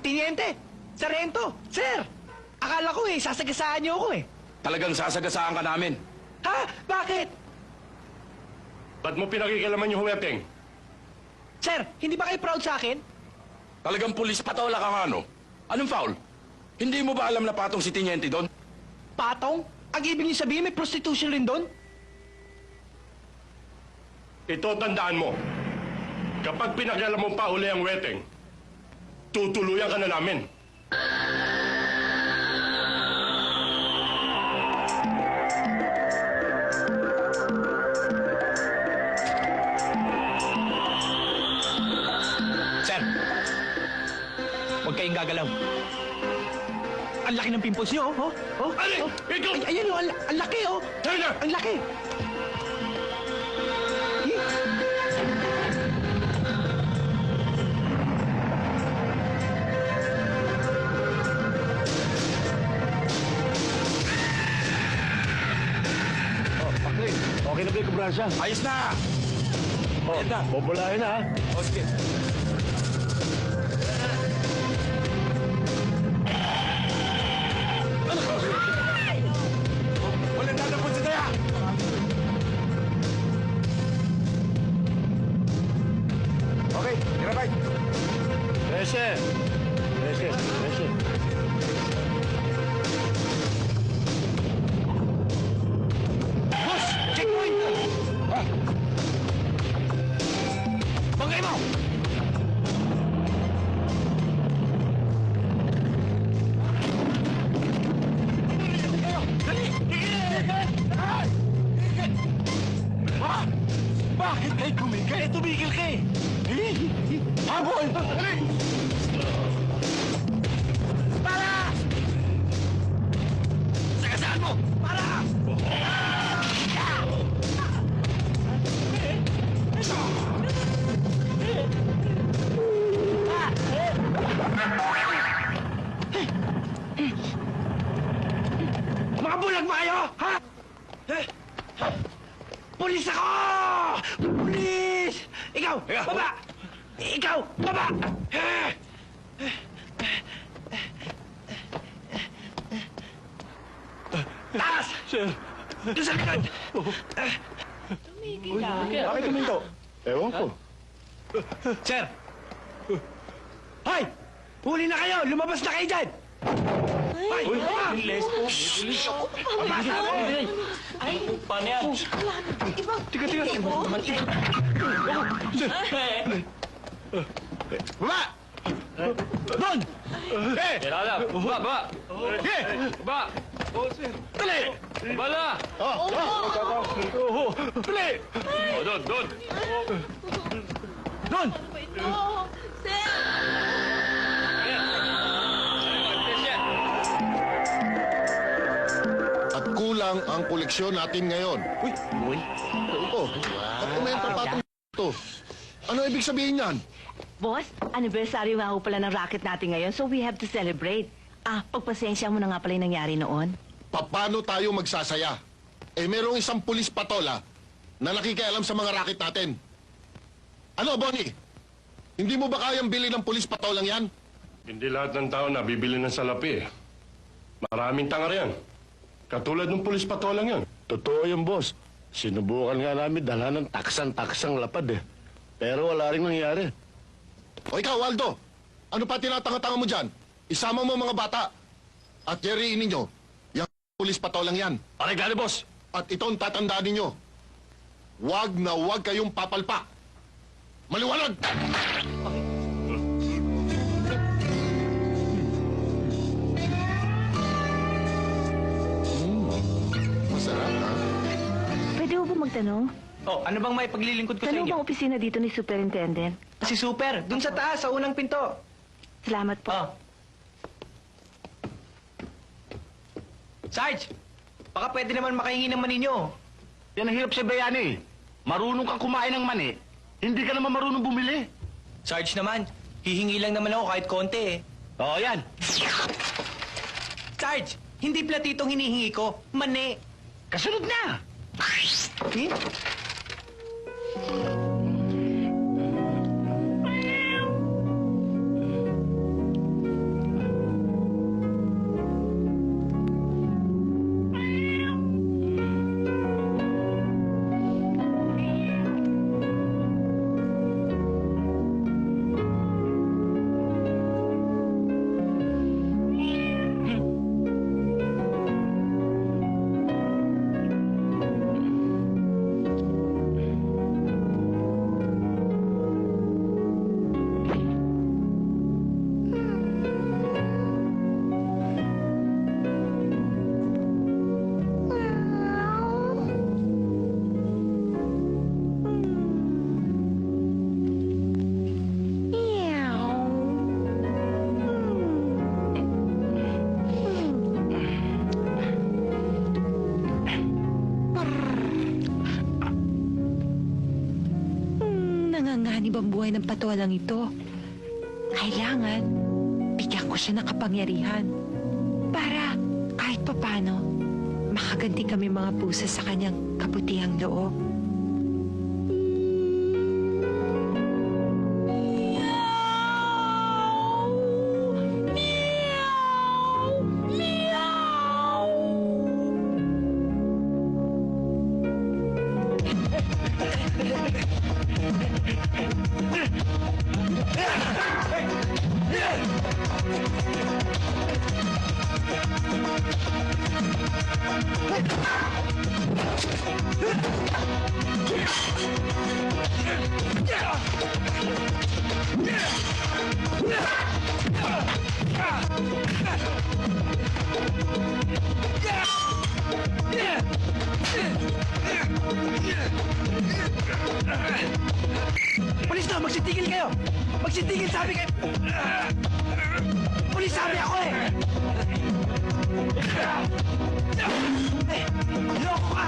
Tiniente! Sarento! Sir! Akala ko sasagasaan niyo ako Talagang sasagasaan ka namin. Ha? Bakit? ba't mo pinakikialaman yung huweteng? Sir, hindi ba kayo proud sa akin? Talagang pulis patola ka nga, no? Anong foul? Hindi mo ba alam na patong si Tiniente doon? Patong? Ang ibig niyo sabihin may prostitution rin doon? Ito tandaan mo. Kapag pinakialam mo pa uli ang weteng, tutuluyan ka na namin. Sir, huwag kayong gagalaw. Ang laki ng pimples niyo, oh. Oh, Ali! Ikaw! Ay, ayan, oh, ang laki, oh. Hala! Ang laki. Okay na ba yung kabrasa? Ayos na! Oh, bubulahin na, ha? O, sige. Walang dadapon si Daya! Okay, tirabay. Ese! Ese! Ese! Boss! Checkpoint! Bangay mo! Bakit kayo tumigil? Tumigil ka eh! Habol! Dali! Para! Sagasaan mo! Para! Mga bulag ba kayo? Ha? Pulis ako! Pulis! Ikaw, baba! Ikaw, baba! Taas! Sir! Doon sa likod! Bakit tuminto? Ewan ko. Sir! Hoy! Huli na kayo! Lumabas na kayo dyan! Hoy! Baba! Baba! Paano yan? Tiga! Baba! Doon! Eh! Tirada! Baba! Baba! Dali! Bala! Dali! Doon! Doon! Doon! At kulang ang koleksyon natin ngayon. Uy! Ito, dokumento patong ito. Ano ibig sabihin yan? Boss, anniversary nga ho pala ng racket natin ngayon, so we have to celebrate. Pagpasensya mo na nga pala yung nangyari noon. Paano tayo magsasaya? Eh, merong isang pulis patola na nakikialam sa mga racket natin. Ano, Bonnie? Hindi mo ba kayang bili ng pulis patolang yan? Hindi lahat ng tao nabibili ng salapi eh. Maraming tanga yan. Katulad ng pulis patolang yan. Totoo yung boss. Sinubukan nga namin dala ng taksang-taksang lapad eh. Pero wala rin nangyari. O ikaw, Waldo, ano pa tinatanga-tanga mo dyan? Isama mo mga bata. At yariin ninyo, yung pulis patolang yan. Aregalo, boss! At itong tatandaan ninyo, huwag na huwag kayong papalpak. Maliwanag! Masarap, ha? Pwede ho ba magtanong? Oh, ano bang may paglilingkod ko sa Saan ho inyo? bang opisina dito ni Superintendent? Si Super, dun sa taas, sa unang pinto. Salamat po. Oh. Sarge, baka pwede naman makahingi ng mani nyo. Yan ang hirap sa bayani. Marunong kang kumain ng mani. Hindi ka naman marunong bumili. Sarge naman, hihingi lang naman ako kahit konti eh. Oo, yan. Sarge, hindi platitong hinihingi ko, mani. Kasunod na! Nanganganib ang buhay ng patolang ito. Kailangan, bigyan ko siya ng kapangyarihan. Para kahit papano, makaganti kami mga pusa sa kanyang kabutihang loob. Pulis na! Magsitigil kayo! Magsitigil, sabi kayo! Pulis, sabi ako eh! Loko ka!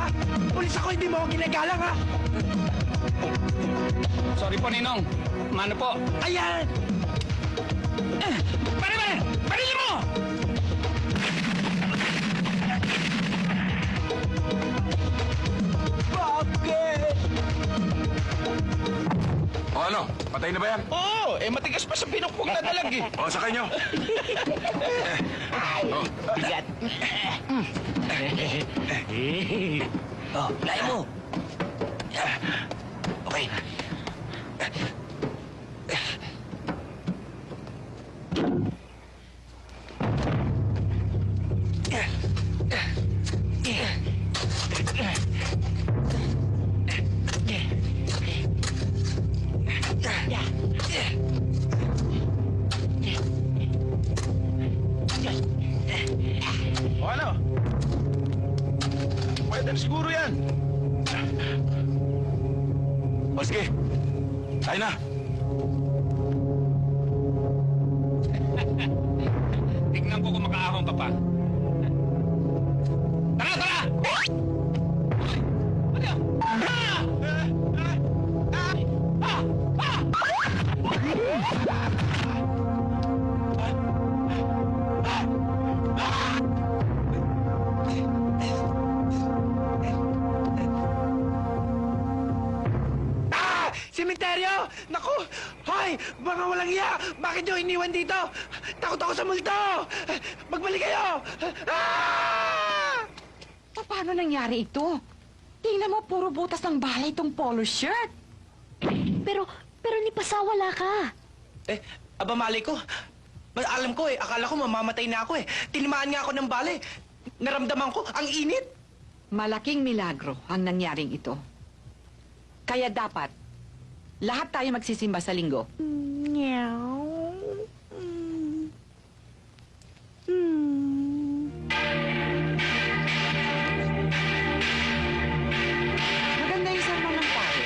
Pulis ako, hindi mo ako ginagalang ha! Sorry po, Ninong. Mano po? Ayan! Pare! Parilin mo! Bakit? O ano, patay na ba yan? Oo, matigas pa sa pinukpok na dalag eh. O, sakay nyo. Bigat. Oh, layo mo. Okay. O ano? Pwede na siguro yan. O sige, tayo na. Tignan ko kung makaahon ka pa. Tara, tara! Ano yan? Sementeryo! Naku! Hoy! Mga walang iya! Bakit nyo iniwan dito? Takot ako sa multo! Magbalik kayo! Ah! Paano nangyari ito? Tingnan mo, puro butas ng bala itong polo shirt. Pero ni pasawala ka. Aba mali ko. Alam ko akala ko mamamatay na ako Tinimaan nga ako ng bala Naramdaman ko, ang init. Malaking milagro ang nangyaring ito. Kaya dapat, lahat tayo magsisimba sa linggo. Maganda yung sermon ng tayo.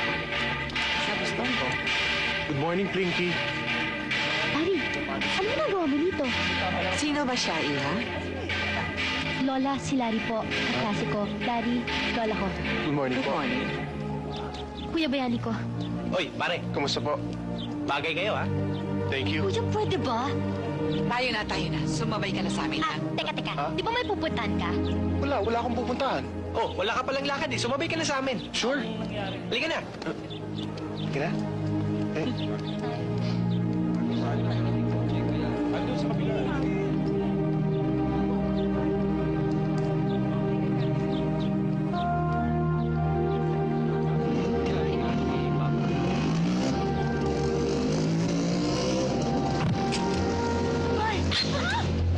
Sa gustong ko. Good morning, Plinky. Daddy, ano ginagawa mo dito? Sino ba siya, Iha? Lola, si Larry po. Kaklase ko. Daddy, lola ko. Good morning Good morning. Kuya Bayani ko. Oy, pare. Kamusta po? Bagay kayo, ha? Thank you. Kuya, pwede ba? Tayo na. Sumabay ka na sa amin, ha? Teka. Di ba may pupuntahan ka? Wala akong pupuntahan. Oh, wala ka palang lakad eh. Sumabay ka na sa amin. Sure. Halika na. Sige na.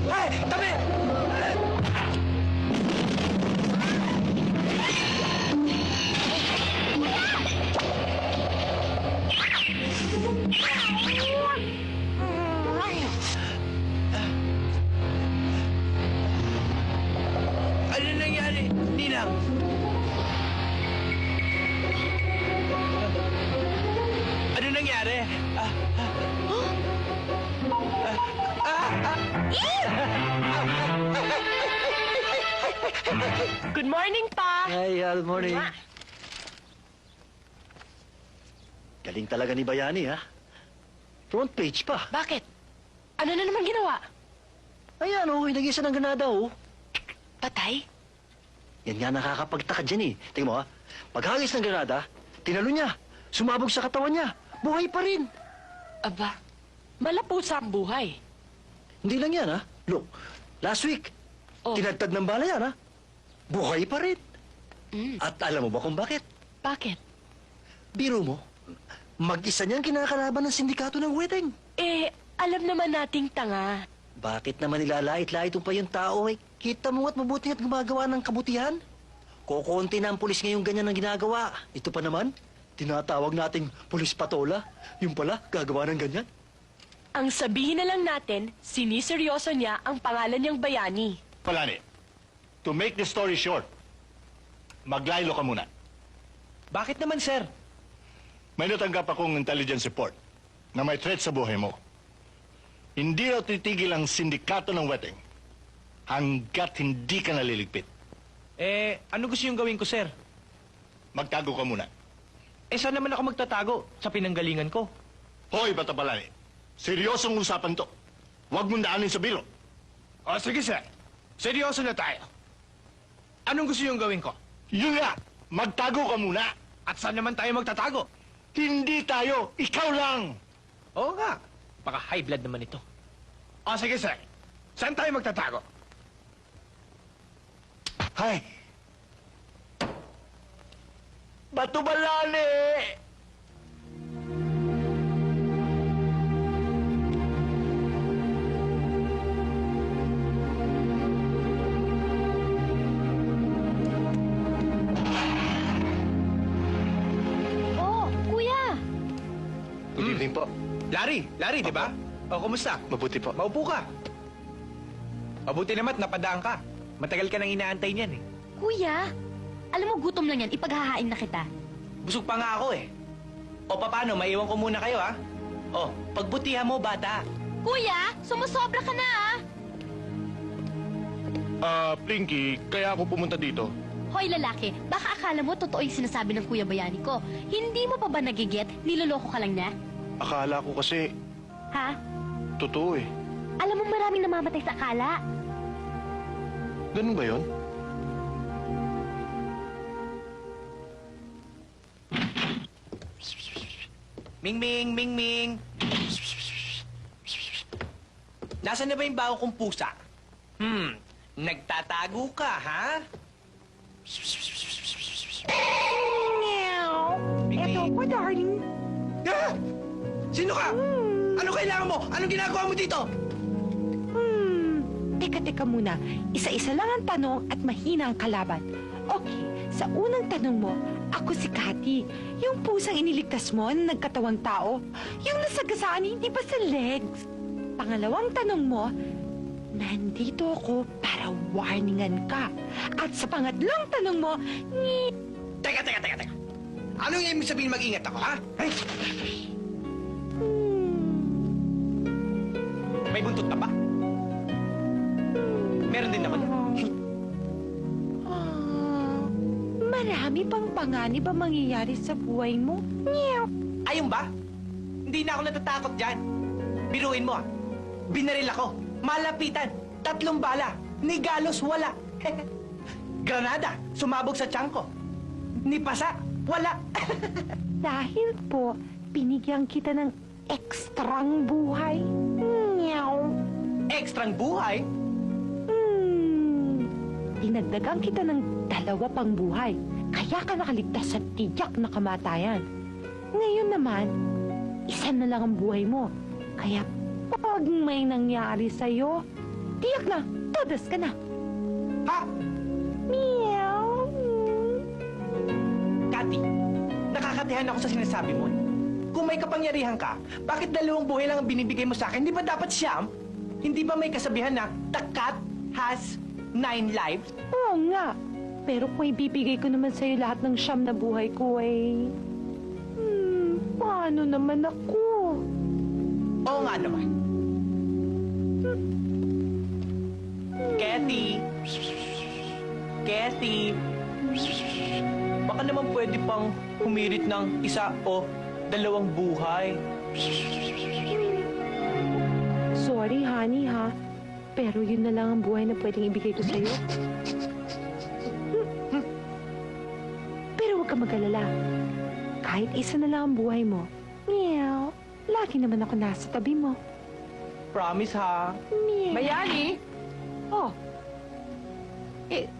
Ay, tabi! Ano nangyari, Ninang? Ano nangyari? Good morning, Pa! Ay, good morning. Galing talaga ni Bayani, ha? Front page pa. Bakit? Ano na naman ginawa? Ayan, oh, hinagisa ng ganada, oh. Patay? Yan nga nakakapagtaka dyan, eh. Tingnan mo, ha? Paghagis ng ganada, tinalo niya. Sumabog sa katawan niya. Buhay pa rin. Aba, malapusa ang buhay. Hindi lang yan, ha? Look, last week, tinadtad ng bala yan, ha? Buhay pa rin. At alam mo ba kung bakit? Bakit? Biro mo, mag-isa niyang kinakalaban ng sindikato ng wedding. Alam naman nating tanga. Bakit naman nilalait-lait pa yung tao, eh? Kita mo at mabuti at gumagawa ng kabutihan? Kokonti na ang pulis ngayong ganyan ang ginagawa. Ito pa naman, tinatawag nating pulis patola. Yung pala, gagawa ng ganyan. Ang sabihin na lang natin, siniseryoso niya ang pangalan niyang Bayani. Palani, to make the story short, maglaylo ka muna. Bakit naman, sir? May natanggap akong intelligence report na may threat sa buhay mo. Hindi raw titigil ang sindikato ng wedding hanggat hindi ka naliligpit. Ano gusto yung gawin ko, sir? Magtago ka muna. Saan naman ako magtatago? Sa pinanggalingan ko. Hoy, Bata Palani, seryosong usapan to. Huwag mong daanin sa biro. Sige, sir. Seryoso na tayo. Anong gusto yung gawin ko? Yun nga, magtago ka muna. At saan naman tayo magtatago? Hindi tayo, ikaw lang. Oo nga. Baka high blood naman ito. Sige, sir. Saan tayo magtatago? Hay! Bato Balani! Oh, kuya! Good evening po. Larry, di ba? Kumusta? Mabuti po. Maupo ka. Mabuti naman, napadaan ka. Matagal ka nang inaantay niyan eh. Kuya, alam mo gutom lang yan, ipaghahain na kita. Busog pa nga ako eh. O paano, maiwan ko muna kayo ha? O, pagbutihan mo, bata. Kuya, sumusobra ka na Plinky, kaya ako pumunta dito. Hoy lalaki, baka akala mo totoo yung sinasabi ng Kuya Bayani ko. Hindi mo pa ba nagiget? Niloloko ka lang niya? Akala ko kasi, Ha? totoo eh. Alam mo maraming namamatay sa akala. Ganun ba yun? Ming-ming, Ming-ming. Nasaan na ba yung bago kong pusa? Nagtatago ka, ha? Eto po, darling. Ah! Sino ka? Ano kailangan mo? Anong ginagawa mo dito? Teka muna. Isa-isa lang ang tanong at mahina ang kalaban. Okay, sa unang tanong mo, ako si Cathy. Yung pusang iniligtas mo na nagkatawang tao. Yung nasagasaan hindi pa sa legs. Pangalawang tanong mo, nandito ako para warningan ka. At sa pangatlong tanong mo, Teka. Anong ibig sabihin mag-ingat ako, ha? Ay! May buntot na ba? Meron din naman. marami pang panganib ang mangyayari sa buhay mo. Ayun ba? Hindi na ako natatakot dyan. Biruin mo, ha? Binaril ako. Malapitan. 3 bala. Ni Galos, wala. Granada, sumabog sa tiyan ko. Ni Pasa, wala. Dahil po, binigyan kita ng ekstrang buhay. Meow. Ekstrang buhay? Dinagdagan kita ng 2 pang buhay. Kaya ka nakaligtas sa tiyak na kamatayan. Ngayon naman, 1 na lang ang buhay mo. Kaya pag may nangyari sa'yo, tiyak na, todas ka na. Ha? Meow. Kati, nakakatihan ako sa sinasabi mo. Kung may kapangyarihan ka, bakit 2 buhay lang ang binibigay mo sa akin? Hindi ba dapat siyam? Hindi ba may kasabihan na the cat has 9 lives? Oo nga. Pero kung ibibigay ko naman sa'yo lahat ng 9 na buhay ko, paano naman ako? Oo nga naman. Kathy, baka naman pwede pang humirit ng 1 o 2 buhay. Sorry, honey, ha? Pero yun na lang ang buhay na pwedeng ibigay ko sa'yo. Pero huwag ka mag-alala. Kahit 1 na lang ang buhay mo, meow, lagi naman ako nasa tabi mo. Promise, ha? Meow. Bayani? Oh.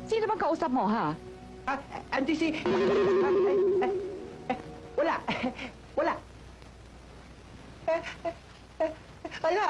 Sino bang kausap mo, ha? Auntie si... Wala. Wala. Wala.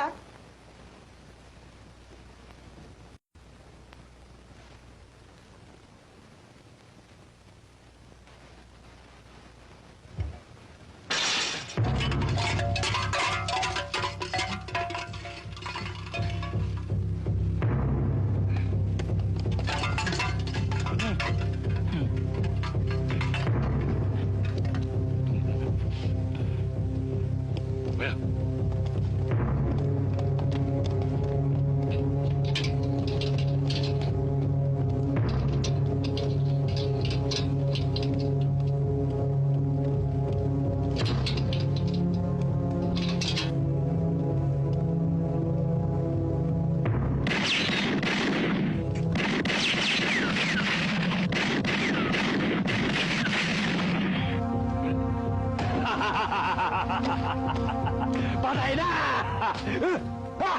Patay na! Ha?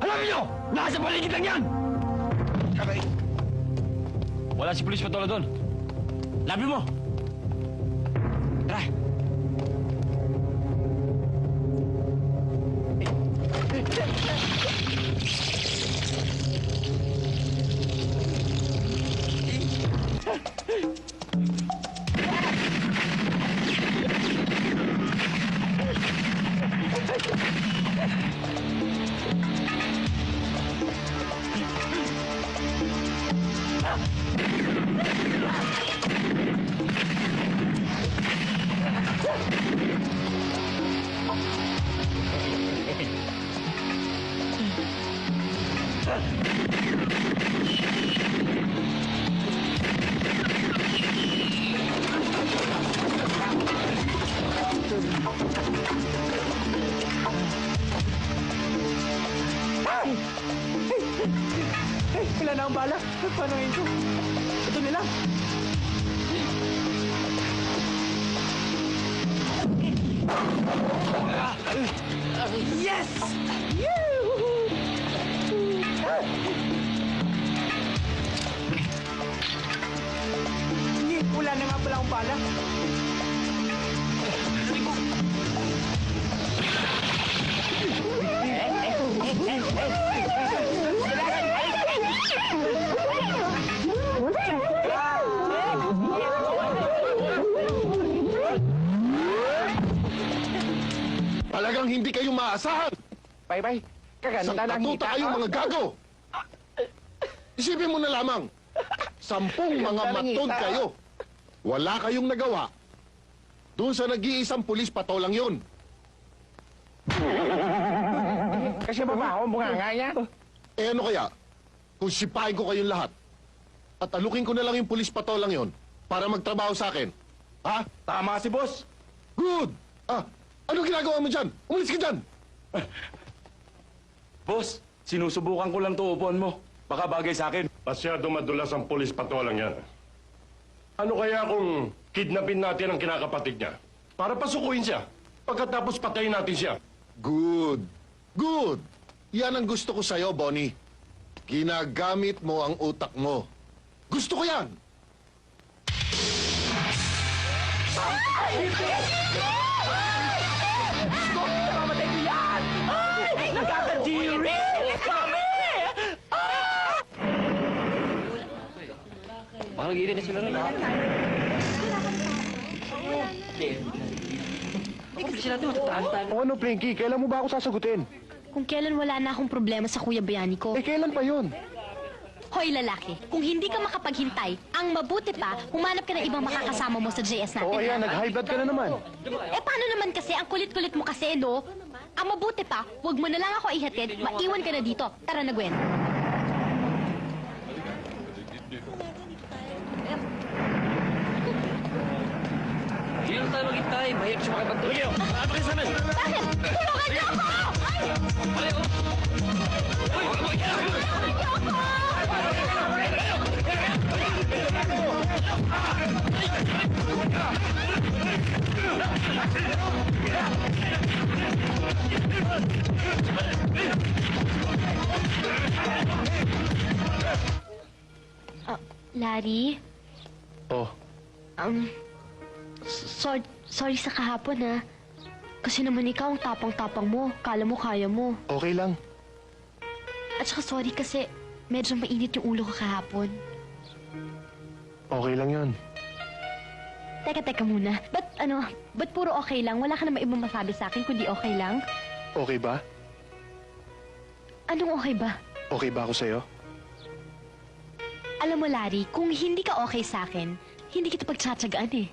Alam niyo! Nasa paligid lang yan! Wala si Pulis Patola doon. Labi mo! Tara! Wala na akong bala. Paano ngayon to? Ito nila. Yes! Wala na nga pala akong bala. Talagang hindi kayo maasahan! Bye-bye. Sa katuta kayong mga gago! Isipin mo na lamang, 10 mga matod kayo. Wala kayong nagawa. Doon sa nag-iisang pulis patolang yun. Kasi babaho, bunganga yan. Eh ano kaya? Kung sipahin ko kayong lahat, at alukin ko na lang yung pulis patolang yon para magtrabaho sa akin. Ha? Tama si boss. Good! Ah, ano ginagawa mo dyan? Umalis ka dyan! Boss, sinusubukan ko lang to upuan mo. Baka bagay sa akin. Masyado madulas ang pulis patolang yan. Ano kaya kung kidnapin natin ang kinakapatid niya? Para pasukuin siya. Pagkatapos patayin natin siya. Good. Good. Yan ang gusto ko sa'yo, Bonnie. Ginagamit mo ang utak mo. Gusto ko yan! Mamatay ko yan! Ay! Nagkakadiri! Kami! Baka nag-iiri na sila rin. O ano, Frankie? Kailan mo ba ako sasagutin? Kung kailan wala na akong problema sa Kuya Bayani ko. Eh, kailan pa yun? Hoy lalaki, kung hindi ka makapaghintay, ang mabuti pa, humanap ka ng ibang makakasama mo sa JS natin. Oo, ayan, ha? nag-high blood ka na naman. Eh paano naman kasi, ang kulit-kulit mo kasi, no? Ang mabuti pa, huwag mo na lang ako ihatid, maiwan ka na dito. Tara na, Gwen. Hindi lang tayo maghintay. Mahirap siya makipagtuloy. Sige, pakis namin. Bakit? Tulungan niyo ako! Ay! Larry? Oh, Sorry sa kahapon, ha? Kasi naman ikaw, ang tapang-tapang mo. Kala mo, kaya mo. okay lang. At saka sorry kasi medyo mainit yung ulo ko kahapon. Okay lang yun. Teka muna. Ba't puro okay lang? Wala ka na ibang masabi sa akin kundi okay lang? Okay ba? Anong okay ba? Okay ba ako sa'yo? Alam mo, Larry, kung hindi ka okay sa akin, hindi kita pagtsatsagaan eh.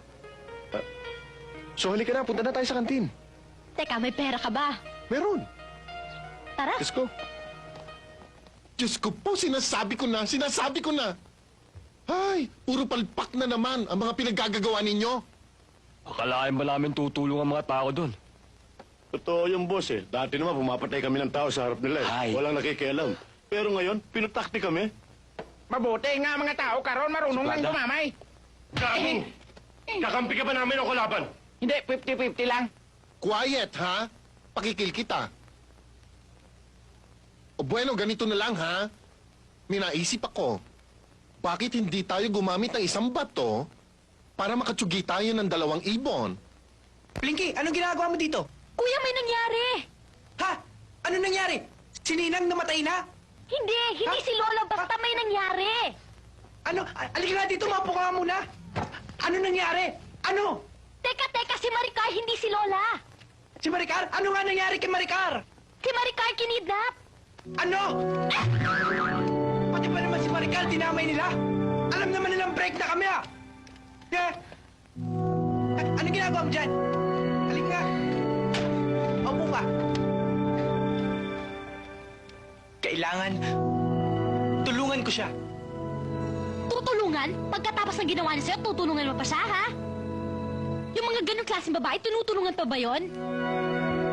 So halika na, punta na tayo sa kantin. Teka, may pera ka ba? Meron. Tara. Let's go. Diyos ko po, sinasabi ko na. Ay, puro palpak na naman ang mga pinaggagawa ninyo. Akalain ba namin tutulong ang mga tao doon? Totoo yung boss eh. Dati naman pumapatay kami ng tao sa harap nila eh. Walang nakikialam. Pero ngayon, pinutakti kami. Mabuti nga mga tao karon marunong lang dumamay. Kakampi ka ba namin o kalaban? Hindi, 50-50 lang. Quiet, ha? Pakikil kita. O bueno, ganito na lang, ha? May naisip ako. Bakit hindi tayo gumamit ng isang bato para makatsugi tayo ng 2 ibon? Blinky, anong ginagawa mo dito? Kuya, may nangyari! Ha? Ano nangyari? Si Ninang namatay na? Hindi si Lola, basta may nangyari! Ano? Alika nga dito, mapo ka muna. Ano nangyari? Ano? Teka, si Maricar, hindi si Lola! Si Maricar? Ano nga nangyari kay Maricar? Si Maricar kinidnap! Ano? Pati pa naman si Maricar, dinamay nila. Alam naman nilang break na kami, ah. Ano ginagawa mo dyan? Halika nga. Opo ka. Kailangan tulungan ko siya. Tutulungan? Pagkatapos ng ginawa niya sa'yo, tutulungan mo pa siya, ha? Yung mga ganong klaseng babae, tinutulungan pa ba yon?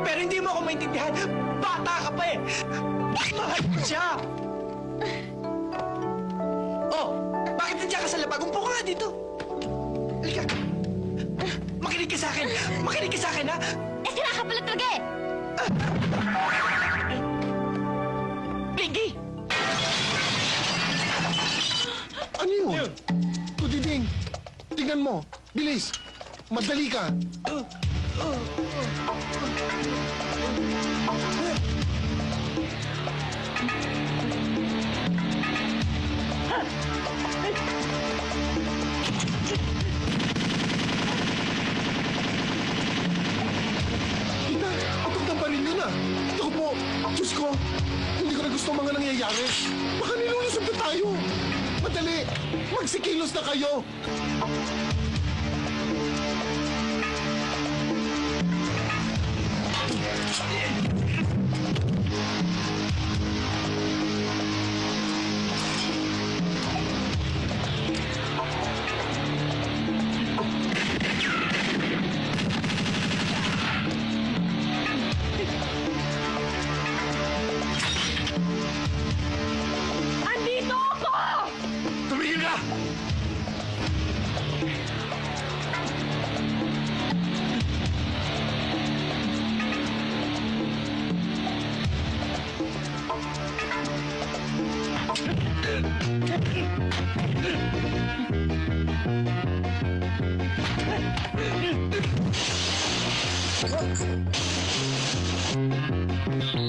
Pero hindi mo ako maintindihan. Bata ka pa eh. Mahal ko siya. Oh, bakit nandiyan ka sa labag? Umpo ka nga dito. Halika. Makinig ka sa akin. Makinig ka sa akin, ha? Eh, sira ka pala talaga eh! Blinky! Ano yun? Tudiding, tingnan mo. Bilis. Madali ka. Ina, atok ng baril yun ah. Ito po, Diyos ko, hindi ko na gusto ang mga nangyayari. Baka nilulusog na tayo. Madali, magsikilos na kayo.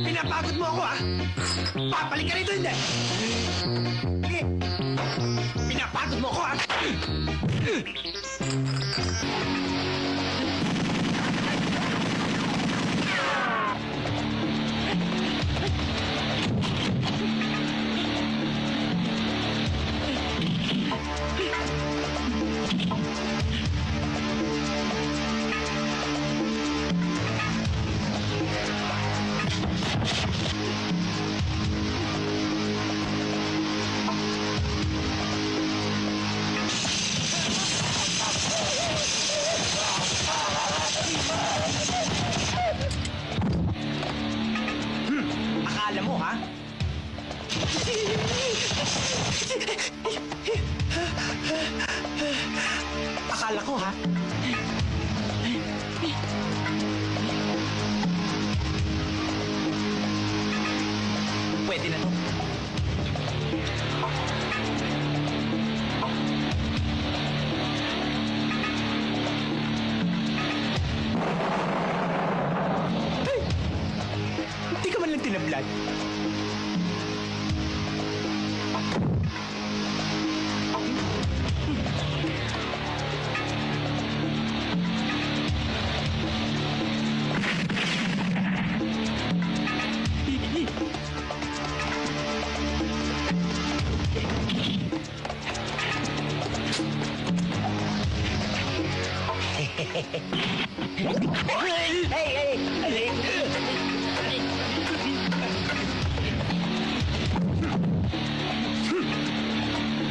Pinapagod mo ako, ha? Papalik ka rito, hindi? Sige. Pinapagod mo ako, ha? Akala mo, ha? Akala ko, ha? Pwede na to. Hey! Hindi ka man lang tinablag.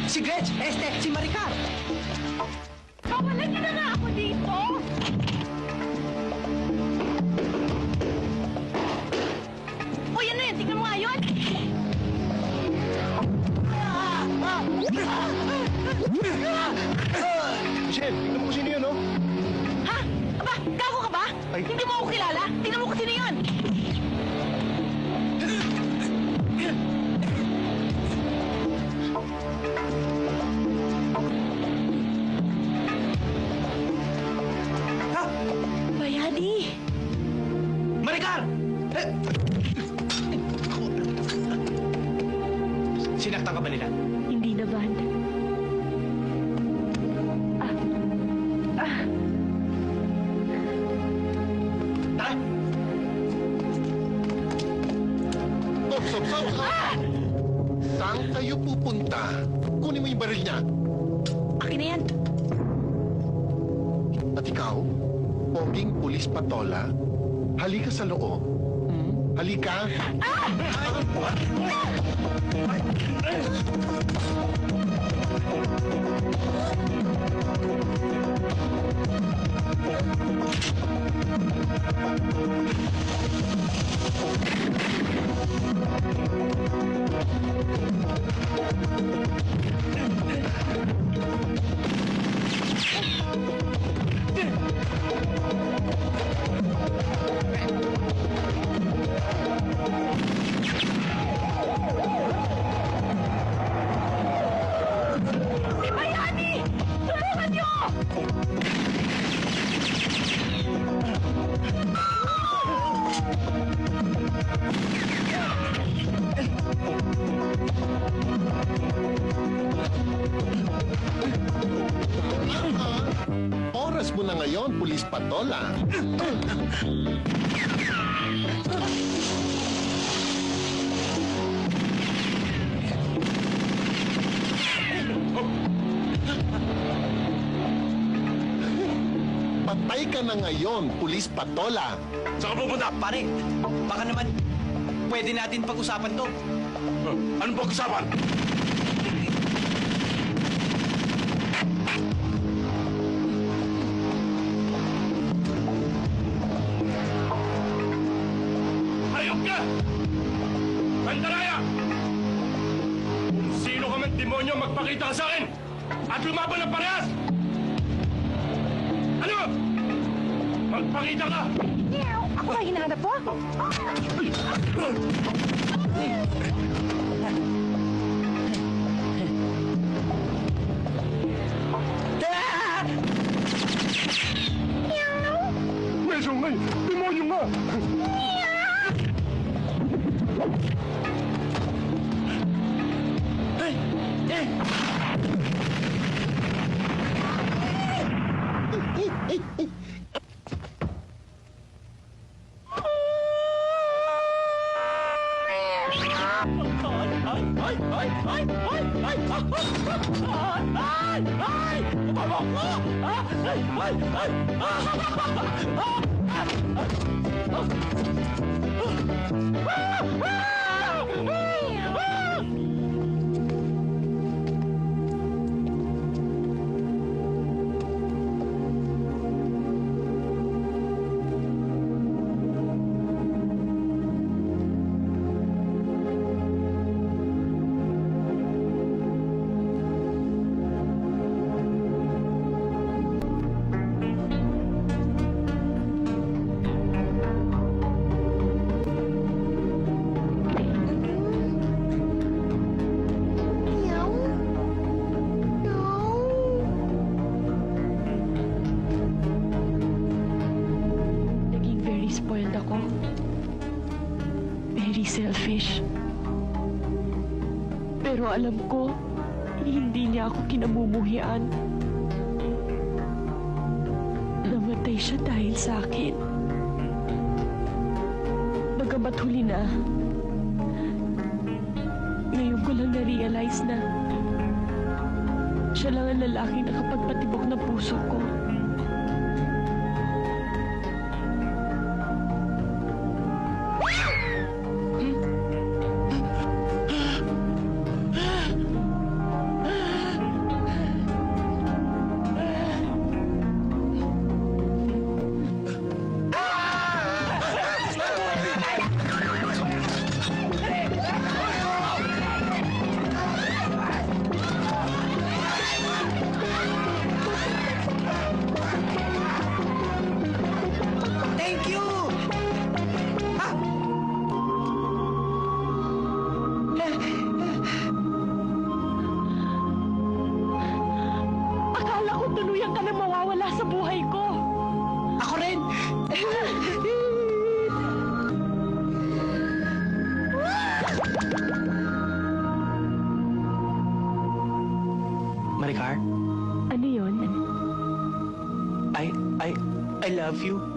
Si Gretch, si Maricar. Kawalan niyo na nga ako dito! O, yan na yan. Tingnan mo nga yun. Michelle, tingnan mo kung sino yun, oh. Ha? Aba, gago ka ba? Hindi mo ako kilala? Tingnan mo kung sino yun. Bayani! Maricar! Sinaktan ka ba nila? Hindi na, Band. Saan kayo pupunta? Kunin mo yung baril niya. Akin na yan. At ikaw, poging pulis patola, halika sa loob. Halika. Bayani! Tulungan niyo! Oras mo na ngayon, pulis patola. Patay ka na ngayon, pulis patola. Saan ka pupunta? Pare, baka naman pwede natin pag-usapan to. Anong pag-usapan? Hayop ka! Pandaraya! Kung sino ka man demonyo, magpakita ka sa akin! At lumaban ng parehas! Ano? Magpakita ka! Ako ba hinahanap mo? beso nga eh. Demonyo nga! Naging very spoiled ako. Very selfish. Pero alam ko, hindi niya ako kinamumuhian. Namatay siya dahil sa akin. Bagamat huli na, ngayon ko lang na-realize na siya lang ang lalaking nakapagpatibok ng puso ko. Thank you! Akala ko tuluyan ka na mawawala sa buhay ko. Ako rin! Maricar, Ano yun? I love you.